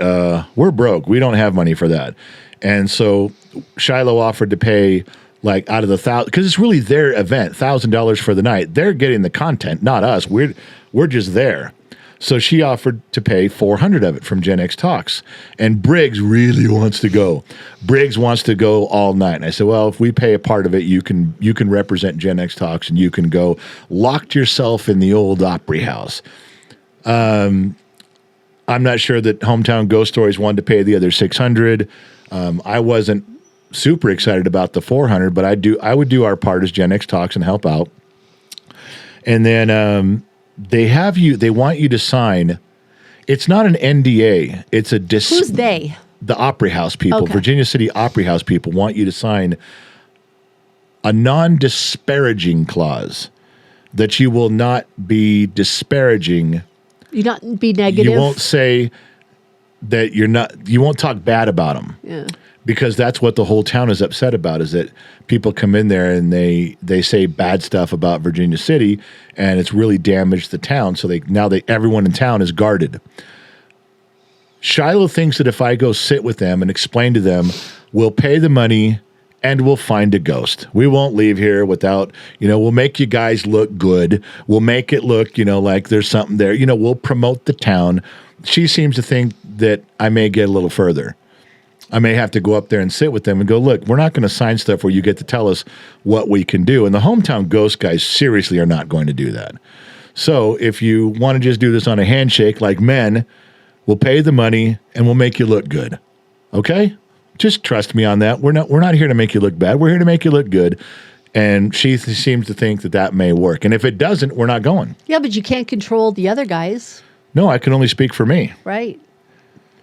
we're broke. We don't have money for that. And so Shiloh offered to pay like out of the $1,000 because it's really their event, $1,000 for the night. They're getting the content, not us. We're just there. So she offered to pay $400 of it from GenXtalks. And Briggs really wants to go. Briggs wants to go all night. And I said, well, if we pay a part of it, you can represent GenXtalks and you can go locked yourself in the old Opry House. I'm not sure that Hometown Ghost Stories wanted to pay the other $600. I wasn't super excited about the $400, but I would do our part as GenXtalks and help out. And then they want you to sign. It's not an NDA. It's a Who's they? The Opry House people, Okay. Virginia City Opry House people want you to sign a non-disparaging clause that you will not be disparaging. You not be negative. You won't say that you won't talk bad about them. Yeah. Because that's what the whole town is upset about, is that people come in there and they say bad stuff about Virginia City, and it's really damaged the town. So everyone in town is guarded. Shiloh thinks that if I go sit with them and explain to them, we'll pay the money and we'll find a ghost. We won't leave here without, we'll make you guys look good. We'll make it look, like there's something there. We'll promote the town. She seems to think that I may get a little further. I may have to go up there and sit with them and go, look, we're not going to sign stuff where you get to tell us what we can do. And the Hometown Ghost guys seriously are not going to do that. So if you want to just do this on a handshake like men, we'll pay the money and we'll make you look good. Okay? Just trust me on that. We're not here to make you look bad. We're here to make you look good. And she seems to think that may work. And if it doesn't, we're not going. Yeah, but you can't control the other guys. No, I can only speak for me. Right.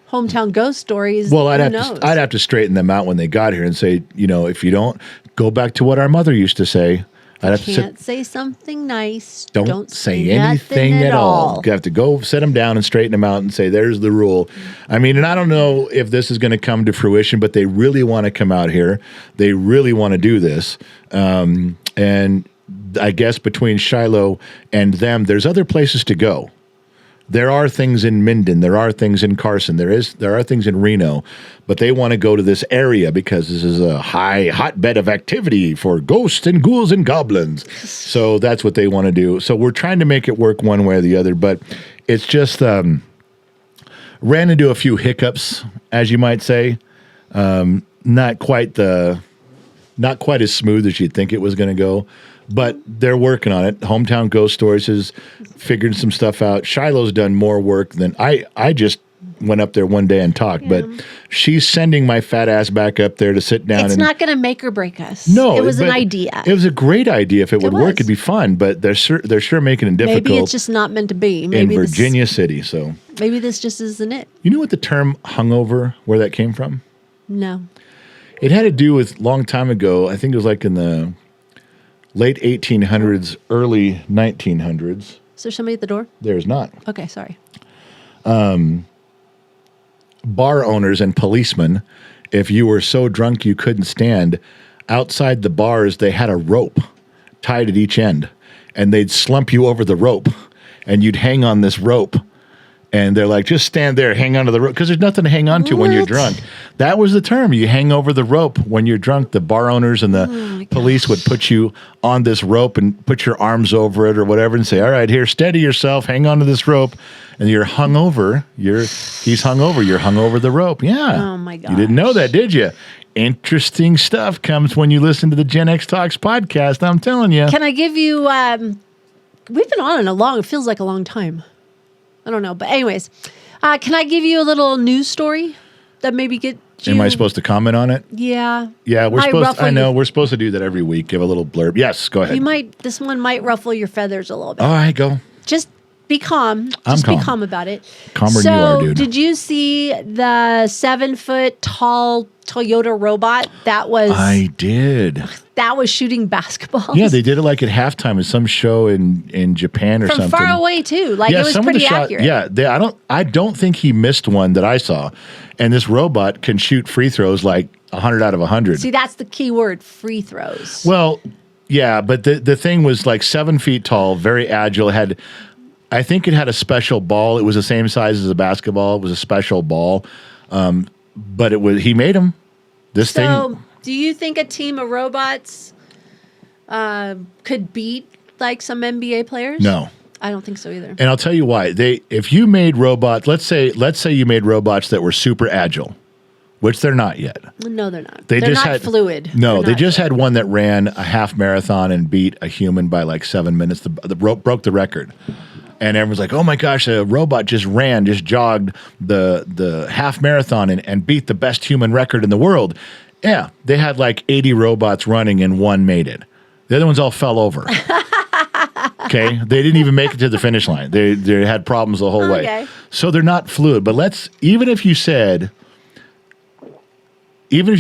Hometown Ghost Stories. Well, I'd have to straighten them out when they got here and say, if you don't go back to what our mother used to say, I'd have Can't say something nice. Don't say anything at all. You have to go sit them down and straighten them out and say, there's the rule. I mean, and I don't know if this is going to come to fruition, but they really want to come out here. They really want to do this. And I guess between Shiloh and them, there's other places to go. There are things in Minden. There are things in Carson. There are things in Reno, but they want to go to this area because this is a hotbed of activity for ghosts and ghouls and goblins. So that's what they want to do. So we're trying to make it work one way or the other, but it's just ran into a few hiccups, as you might say. Not quite as smooth as you'd think it was going to go. But they're working on it. Hometown Ghost Stories has figured some stuff out. Shiloh's done more work than I just went up there one day and talked. Yeah. But she's sending my fat ass back up there to sit down. It's not going to make or break us. No. It was an idea. It was a great idea. If it would work, it'd be fun. But they're sure making it difficult. Maybe it's just not meant to be. Maybe in Virginia City. So maybe this just isn't it. You know what the term hungover, where that came from? No. It had to do with a long time ago. I think it was like in the late 1800s, early 1900s. Is there somebody at the door? There's not. Okay, sorry. bar owners and policemen, if you were so drunk you couldn't stand, outside the bars they had a rope tied at each end, and they'd slump you over the rope, and you'd hang on this rope. And they're like, just stand there, hang onto the rope, because there's nothing to hang on to when you're drunk. That was the term. You hang over the rope when you're drunk. The bar owners and the police would put you on this rope and put your arms over it or whatever and say, all right, here, steady yourself, hang onto this rope. And you're hung over. He's hung over. You're hung over the rope. Yeah. Oh, my gosh. You didn't know that, did you? Interesting stuff comes when you listen to the Gen X Talks podcast. I'm telling you. Can I give you, we've been on it feels like a long time. I don't know. But anyways, can I give you a little news story that maybe get you... Am I supposed to comment on it? Yeah. Yeah, we're supposed to do that every week. Give a little blurb. Yes, go ahead. This one might ruffle your feathers a little bit. All right, go. Just be calm. I'm calm. Be calm about it. Calmer than you are, dude. Did you see the 7-foot tall Toyota robot I did. that was shooting basketballs? Yeah, they did it like at halftime in some show in Japan or From something. far away too. Like, it was pretty accurate. Yeah, I don't think he missed one that I saw. And this robot can shoot free throws like 100 out of 100. See, that's the key word, free throws. Well, yeah, but the thing was like 7 feet tall, very agile. I think it had a special ball. It was the same size as a basketball. It was a special ball. But he made them. So, do you think a team of robots could beat like some NBA players? No. I don't think so either. And I'll tell you why. If you made robots, let's say you made robots that were super agile, which they're not yet. No, they're not. They're just not fluid. No, they just had one that ran a half marathon and beat a human by like 7 minutes. The rope broke the record. And everyone's like, oh my gosh, a robot just jogged the half marathon and beat the best human record in the world. Yeah, they had like 80 robots running and one made it. The other ones all fell over. Okay, they didn't even make it to the finish line. They had problems the whole way. So they're not fluid. But even if you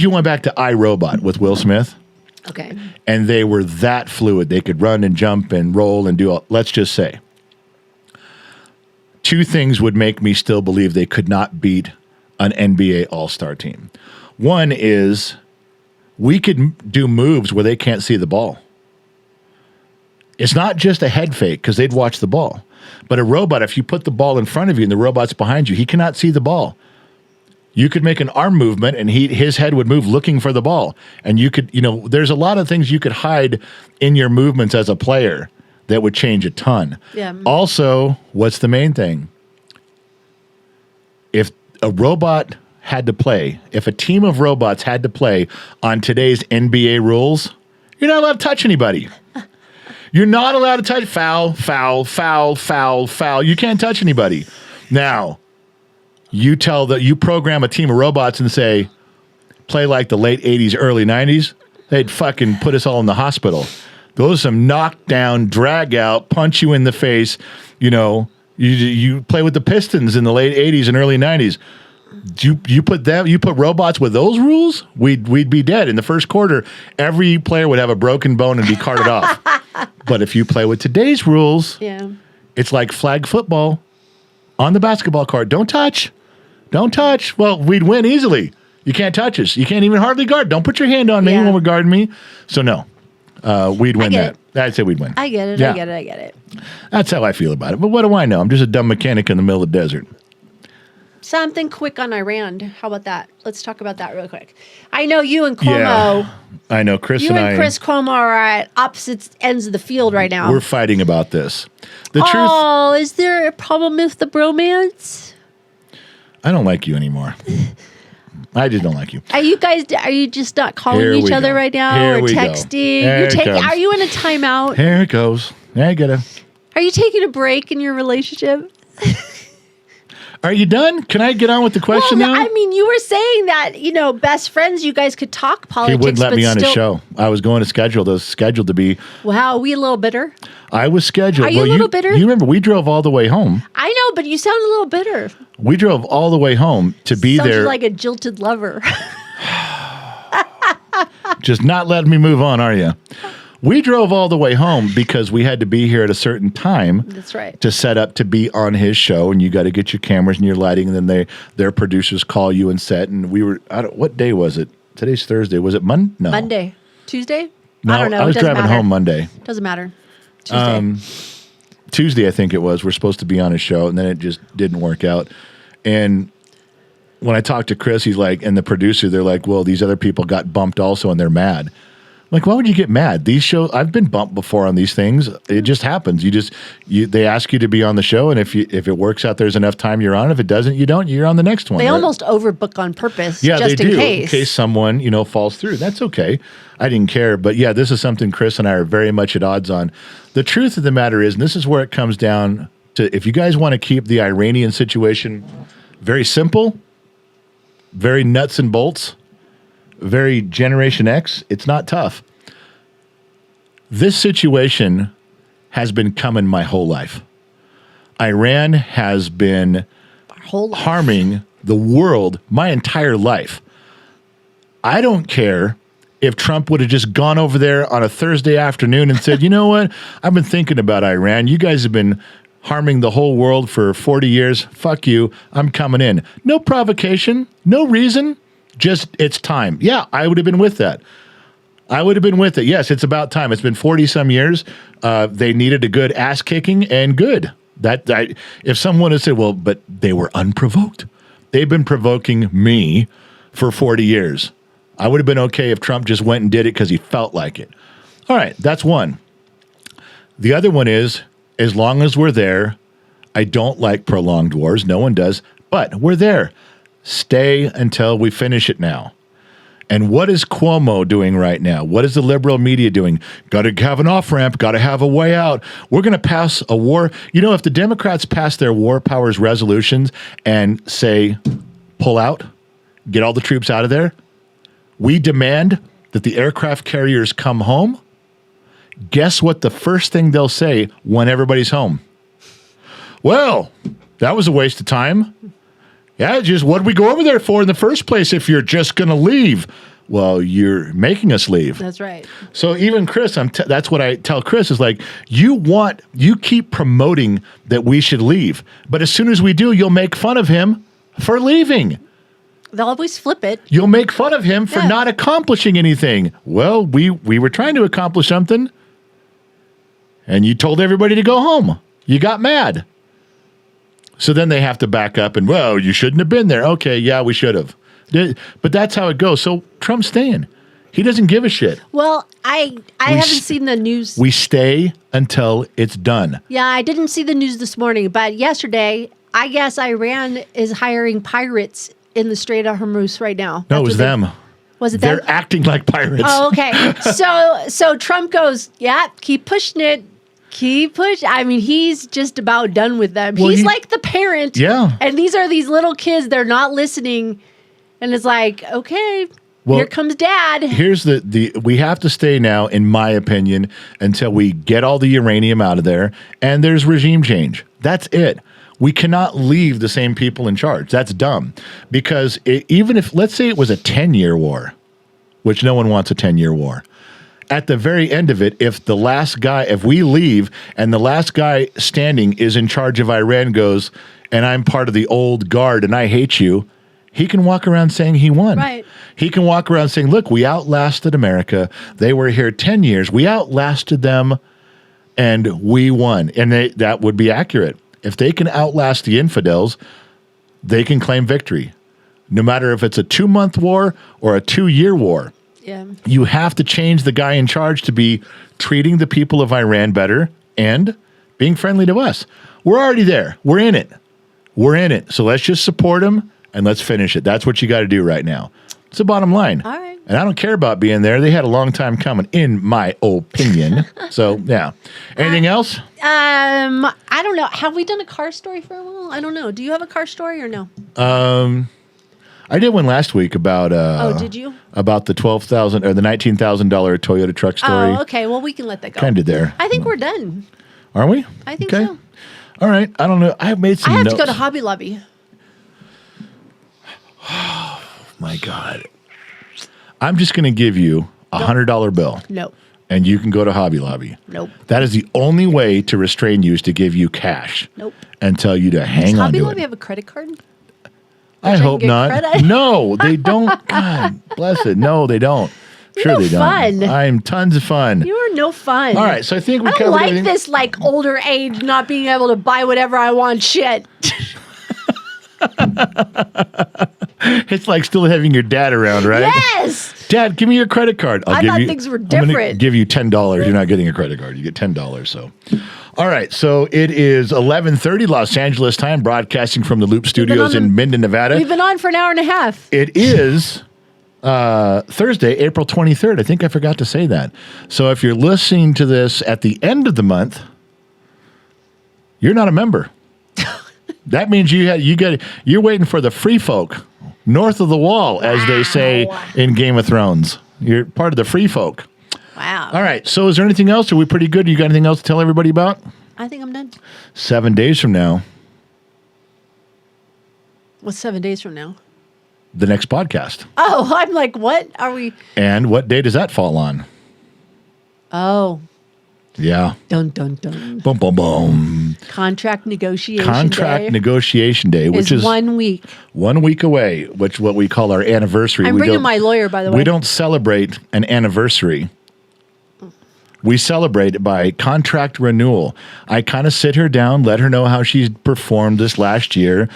went back to iRobot with Will Smith, okay, and they were that fluid, they could run and jump and roll and do all. Let's just say, two things would make me still believe they could not beat an NBA All-Star team. One is we could do moves where they can't see the ball. It's not just a head fake because they'd watch the ball. But a robot, if you put the ball in front of you and the robot's behind you, he cannot see the ball. You could make an arm movement and his head would move looking for the ball. And you could, there's a lot of things you could hide in your movements as a player that would change a ton. Yeah. Also, what's the main thing? If a robot had to play, if a team of robots had to play on today's NBA rules, you're not allowed to touch anybody. You're not allowed to touch foul, foul, foul, foul, foul. You can't touch anybody. Now, you program a team of robots and say, play like the late 80s, early 90s, they'd fucking put us all in the hospital. Those are some knockdown, drag out, punch you in the face. You play with the Pistons in the late 80s and early 90s. You put robots with those rules, we'd be dead. In the first quarter, every player would have a broken bone and be carted off. But if you play with today's rules, it's like flag football on the basketball court. Don't touch. Don't touch. Well, we'd win easily. You can't touch us. You can't even hardly guard. Don't put your hand on me when we're guarding me. So no, we'd win that. I'd say we'd win. I get it. Yeah. I get it. That's how I feel about it. But what do I know? I'm just a dumb mechanic in the middle of the desert. Something quick on Iran. How about that? Let's talk about that real quick. I know you and Cuomo. Yeah, I know Chris and I. Chris Cuomo are at opposite ends of the field right now. We're fighting about this. The truth. Is there a problem with the bromance? I don't like you anymore. I just don't like you. Are you just not calling each other right now or texting? Are you in a timeout? Here it goes. I get it. Are you taking a break in your relationship? Are you done? Can I get on with the question now? I mean, you were saying that, best friends, you guys could talk politics. He wouldn't let me on his show. I was going to scheduled to be. Wow, are we a little bitter? I was scheduled. Are you a little bitter? You remember, we drove all the way home. I know, but you sound a little bitter. We drove all the way home to be there. Sounds like a jilted lover. Just not letting me move on, are you? We drove all the way home because we had to be here at a certain time. That's right. To set up to be on his show, and you got to get your cameras and your lighting, and then their producers call you and set. And we were, what day was it? Today's Thursday. Was it Monday? No. Monday. Tuesday? No, I don't know. I was driving home Monday. Doesn't matter. Tuesday. Tuesday, I think it was. We're supposed to be on his show, and then it just didn't work out. And when I talked to Chris, he's like, and the producer, they're like, well, these other people got bumped also, and they're mad. I'm like, why would you get mad? These shows, I've been bumped before on these things. It just happens. They ask you to be on the show, and if it works out, there's enough time you're on. If it doesn't, you don't. You're on the next one. They almost overbook on purpose. Yeah, just they do. in case Someone falls through. That's okay. I didn't care, but yeah, this is something Chris and I are very much at odds on. The truth of the matter is, and this is where it comes down to, if you guys want to keep the Iranian situation very simple, very nuts and bolts, very Generation X, it's not tough. This situation has been coming my whole life. Iran has been harming the world my entire life. I don't care if Trump would have just gone over there on a Thursday afternoon and said, you know what? I've been thinking about Iran. You guys have been harming the whole world for 40 years. Fuck you. I'm coming in. No provocation, no reason, just it's time. Yeah, I would have been with that. I would have been with it. Yes, it's about time. It's been 40-some years. They needed a good ass kicking, and good. If someone had said, well, but they were unprovoked. They've been provoking me for 40 years. I would have been okay if Trump just went and did it because he felt like it. All right, that's one. The other one is, as long as we're there, I don't like prolonged wars. No one does. But we're there. Stay until we finish it now. And what is Cuomo doing right now? What is the liberal media doing? Got to have an off-ramp. Got to have a way out. We're going to pass a war. If the Democrats pass their war powers resolutions and say, pull out, get all the troops out of there, we demand that the aircraft carriers come home. Guess what the first thing they'll say when everybody's home? Well, that was a waste of time. Yeah, just what did we go over there for in the first place if you're just going to leave? Well, you're making us leave. That's right. So even Chris, that's what I tell Chris is like, you keep promoting that we should leave. But as soon as we do, you'll make fun of him for leaving. They'll always flip it. You'll make fun of him for not accomplishing anything. Well, we were trying to accomplish something, and you told everybody to go home. You got mad. So then they have to back up and, well, you shouldn't have been there. Okay, yeah, we should have. But that's how it goes. So Trump's staying. He doesn't give a shit. Well, I haven't seen the news. We stay until it's done. Yeah, I didn't see the news this morning, but yesterday, I guess Iran is hiring pirates in the Strait of Hormuz right now. No, it was them. Was it them? They're acting like pirates. Oh, okay. So Trump goes, yeah, keep pushing it. Keep pushing. I mean, he's just about done with them. Well, he's like the parent. Yeah. And these are these little kids. They're not listening. And it's like, okay, here comes dad. Here's we have to stay now, in my opinion, until we get all the uranium out of there and there's regime change. That's it. We cannot leave the same people in charge. That's dumb. Because even if, let's say it was a 10-year war, which no one wants a 10-year war. At the very end of it, if we leave and the last guy standing is in charge of Iran goes, and I'm part of the old guard and I hate you, he can walk around saying he won. Right. He can walk around saying, look, we outlasted America. They were here 10 years. We outlasted them and we won. And that would be accurate. If they can outlast the infidels, they can claim victory. No matter if it's a 2-month war or a 2-year war. Yeah. You have to change the guy in charge to be treating the people of Iran better and being friendly to us. We're already there. We're in it. So let's just support them and let's finish it. That's what you got to do right now. It's the bottom line. All right. And I don't care about being there. They had a long time coming, in my opinion. So, yeah. Anything else? I don't know. Have we done a car story for a while? I don't know. Do you have a car story or no? I did one last week about did you? About the $12,000 or the $19,000 Toyota truck story. Oh, okay. Well, we can let that go. Kind of there. I think we're done. Are we? I think so. All right. I don't know. I have made some notes. notes. I have to go to Hobby Lobby. Oh, my God. I'm just going to give you $100 bill. No. and you can go to Hobby Lobby. Nope. That is the only way to restrain you is to give you cash. Nope. And tell you to hang Does on Hobby to Lobby it. have a credit card? I I hope can get not. credit? No, they don't. God bless it. No, they don't. Sure, they don't. fun. I'm tons of fun. You are no fun. All right, so I think we I don't covered like everything. this like older age not being able to buy whatever I want shit. It's like still having your dad around, right? Yes. Dad, give me your credit card. I thought things were I'm gonna different. give you $10. You're not getting a credit card. You get $10. So, all right. So it is 11:30 Los Angeles time, broadcasting from the Loop Studios in Minden, Nevada. We've been on for an hour and a half. It is Thursday, April 23rd. I think I forgot to say that. So if you're listening to this at the end of the month, you're not a member. That means you're waiting for the free folk north of the wall, as they say in Game of Thrones. You're part of the free folk. Wow. All right. So is there anything else? Are we pretty good? You got anything else to tell everybody about? I think I'm done. 7 days from now, What's 7 days from now? the next podcast. Oh, I'm like, what are we? And what day does that fall on? Oh, Yeah. dun dun dun. Boom, boom, boom. Contract negotiation Contract day negotiation day, which is 1 week. 1 week away, which what we call our anniversary. I'm bringing my lawyer, by the way. We don't celebrate an anniversary. We celebrate it by contract renewal. I kind of sit her down, let her know how she's performed this last year,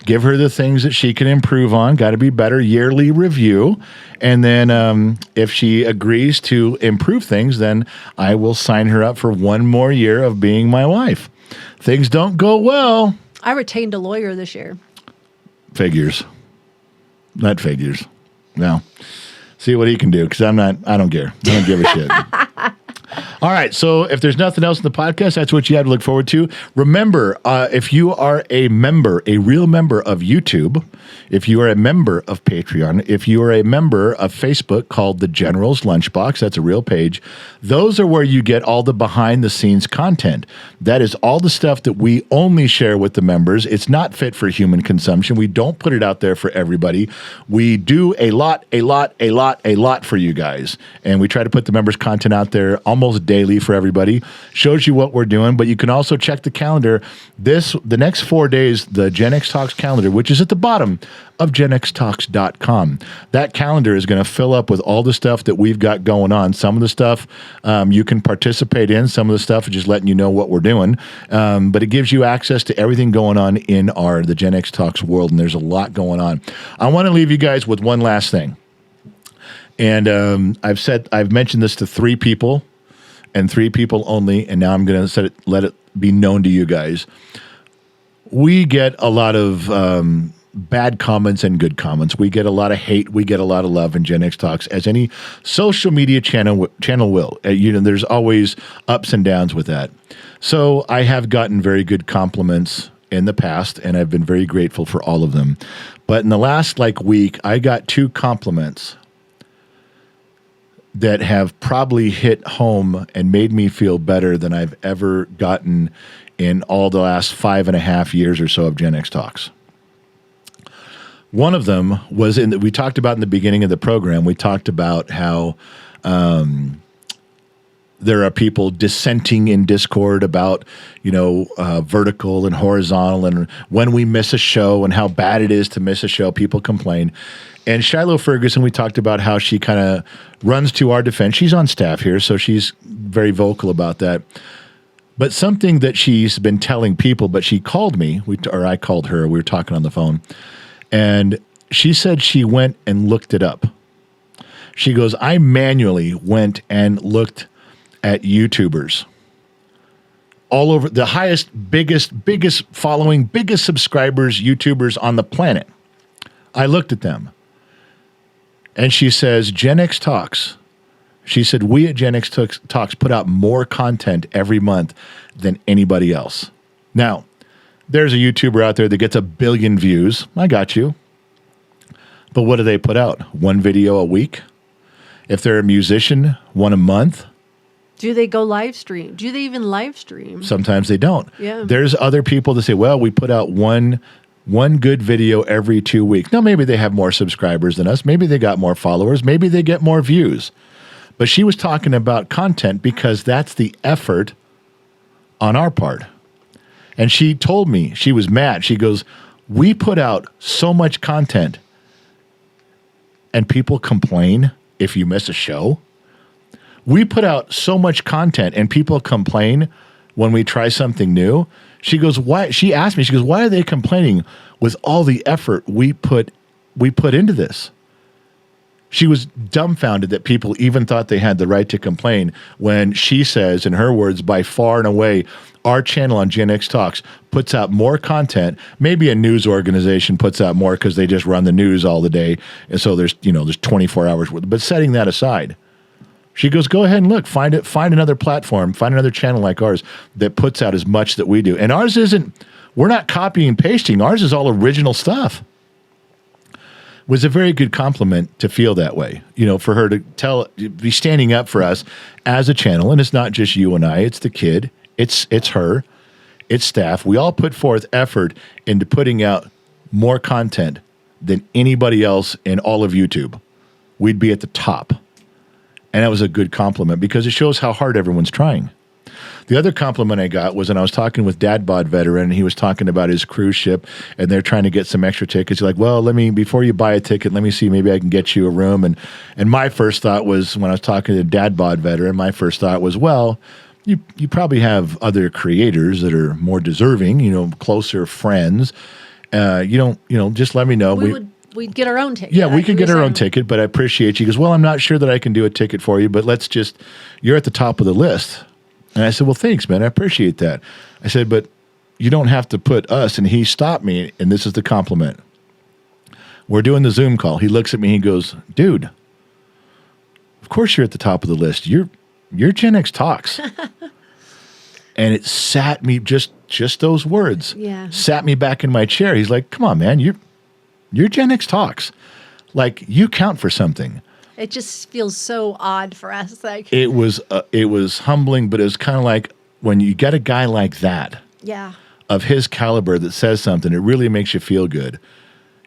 give her the things that she can improve on, got to be better, yearly review. And then if she agrees to improve things, then I will sign her up for 1 more year of being my wife. Things don't go well. I retained a lawyer this year. Figures. That figures. No. See what he can do, because I don't care. I don't give a shit. All right, so if there's nothing else in the podcast, that's what you have to look forward to. Remember, if you are a member, a real member of YouTube, if you are a member of Patreon, if you are a member of Facebook called The General's Lunchbox, that's a real page, those are where you get all the behind-the-scenes content. That is all the stuff that we only share with the members. It's not fit for human consumption. We don't put it out there for everybody. We do a lot for you guys, and we try to put the members' content out there almost daily for everybody. Shows you what we're doing, but you can also check the calendar. The next 4 days, the GenXtalks calendar, which is at the bottom of GenXtalks.com. That calendar is going to fill up with all the stuff that we've got going on. Some of the stuff you can participate in. Some of the stuff is just letting you know what we're doing. But it gives you access to everything going on in the GenXtalks world, and there's a lot going on. I want to leave you guys with one last thing. And I've mentioned this to 3 people, and 3 people only, and now I'm going to let it be known to you guys. We get a lot of bad comments and good comments. We get a lot of hate. We get a lot of love in GenXtalks, as any social media channel will. There's always ups and downs with that. So I have gotten very good compliments in the past, and I've been very grateful for all of them. But in the last week, I got 2 compliments that have probably hit home and made me feel better than I've ever gotten in all the last 5.5 years or so of GenXtalks. One of them was we talked about in the beginning of the program. We talked about how there are people dissenting in Discord about, vertical and horizontal, and when we miss a show and how bad it is to miss a show, people complain. And Shiloh Ferguson, we talked about how she kind of runs to our defense. She's on staff here, so she's very vocal about that. But something that she's been telling people, but she called me, or I called her, we were talking on the phone, and she said she went and looked it up. She goes, I manually went and looked at YouTubers all over, the highest, biggest following, biggest subscribers YouTubers on the planet. I looked at them. And she says, GenXtalks. She said, we at GenXtalks put out more content every month than anybody else. Now, there's a YouTuber out there that gets 1 billion views. I got you. But what do they put out? 1 video a week? If they're a musician, 1 a month? Do they go live stream? Do they even live stream? Sometimes they don't. Yeah. There's other people that say, well, we put out one good video every 2 weeks. Now, maybe they have more subscribers than us. Maybe they got more followers. Maybe they get more views. But she was talking about content because that's the effort on our part. And she told me she was mad. She goes, we put out so much content and people complain if you miss a show. We put out so much content and people complain when we try something new. She goes, why? She asked me, she goes, why are they complaining with all the effort we put into this? She was dumbfounded that people even thought they had the right to complain when she says, in her words, by far and away, our channel on GenXtalks puts out more content. Maybe a news organization puts out more because they just run the news all the day. And so there's 24 hours worth. But setting that aside, she goes, go ahead and look, find another platform, find another channel like ours that puts out as much that we do. And ours we're not copying and pasting. Ours is all original stuff. Was a very good compliment to feel that way, for her to be standing up for us as a channel. And it's not just you and I, it's the kid, it's her, it's staff. We all put forth effort into putting out more content than anybody else in all of YouTube. We'd be at the top. And that was a good compliment because it shows how hard everyone's trying. The other compliment I got was when I was talking with Dad Bod Veteran, and he was talking about his cruise ship, and they're trying to get some extra tickets. He's like, well, before you buy a ticket, let me see, maybe I can get you a room. And my first thought was, when I was talking to Dad Bod Veteran, my first thought was, well, you probably have other creators that are more deserving, closer friends. Just let me know. We'd get our own ticket. Yeah, we could get our own ticket, but I appreciate you. He goes, well, I'm not sure that I can do a ticket for you, but you're at the top of the list. And I said, well, thanks, man. I appreciate that. I said, but you don't have to put us. And he stopped me, and this is the compliment. We're doing the Zoom call. He looks at me, he goes, dude, of course you're at the top of the list. You're GenXtalks. And it sat me, just those words, sat me back in my chair. He's like, come on, man, you're GenXtalks. Like, you count for something. It just feels so odd for us. Like it was humbling, but it was kind of like when you get a guy like that, of his caliber that says something, it really makes you feel good.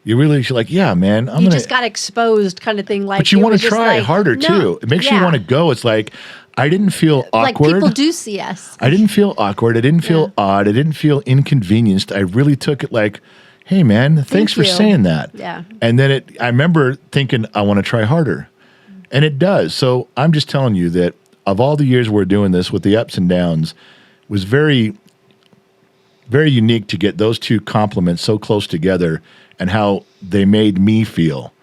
You're like, yeah, man, you just got exposed, kind of thing. Like, but you want to try harder too. It makes you want to go. It's like I didn't feel awkward. Like people do see us. I didn't feel awkward. I didn't feel odd. I didn't feel inconvenienced. I really took it like, hey, man, thanks for saying that. Yeah. And then I remember thinking, I want to try harder. And it does. So I'm just telling you that of all the years we're doing this with the ups and downs, it was very, very unique to get those two compliments so close together and how they made me feel.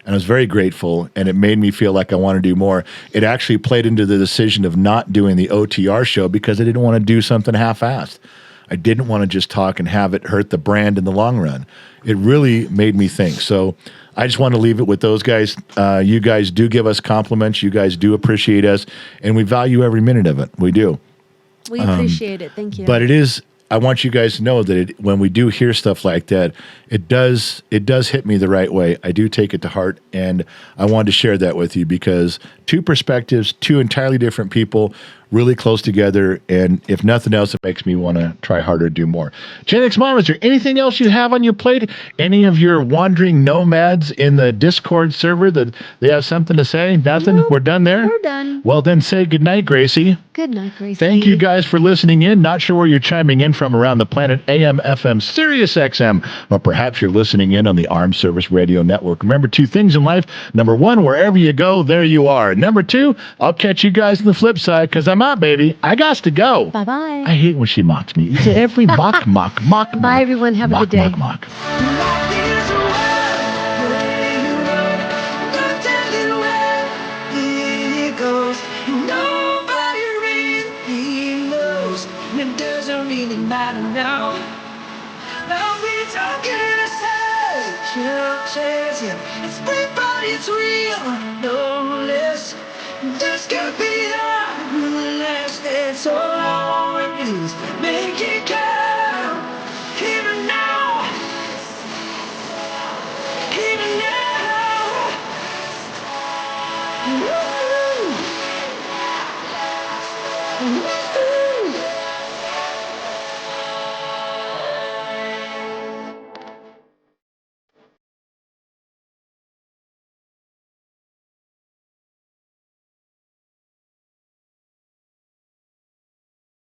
And I was very grateful, and it made me feel like I want to do more. It actually played into the decision of not doing the OTR show because I didn't want to do something half-assed. I didn't want to just talk and have it hurt the brand in the long run. It really made me think. So I just want to leave it with those guys. You guys do give us compliments. You guys do appreciate us, and we value every minute of it. We do. We appreciate it. Thank you. But I want you guys to know that when we do hear stuff like that, it does hit me the right way. I do take it to heart, and I wanted to share that with you because two perspectives, two entirely different people, really close together, and if nothing else, it makes me want to try harder, do more. Gen X Mom, is there anything else you have on your plate? Any of your wandering nomads in the Discord server that they have something to say? Nothing? Nope, we're done there? We're done. Well, then say goodnight, Gracie. Good night, Gracie. Thank you guys for listening in. Not sure where you're chiming in from around the planet, AM, FM, Sirius XM, or perhaps you're listening in on the Armed Service Radio Network. Remember two things in life. Number one, wherever you go, there you are. Number two, I'll catch you guys on the flip side because I'm out, baby. I got to go. Bye-bye. I hate when she mocks me. It's every mock. Bye, everyone. Have a good day. Mock. It's real, no less. Just gotta be last. That's all I wanna do is make it count. Even now, even now. Woo!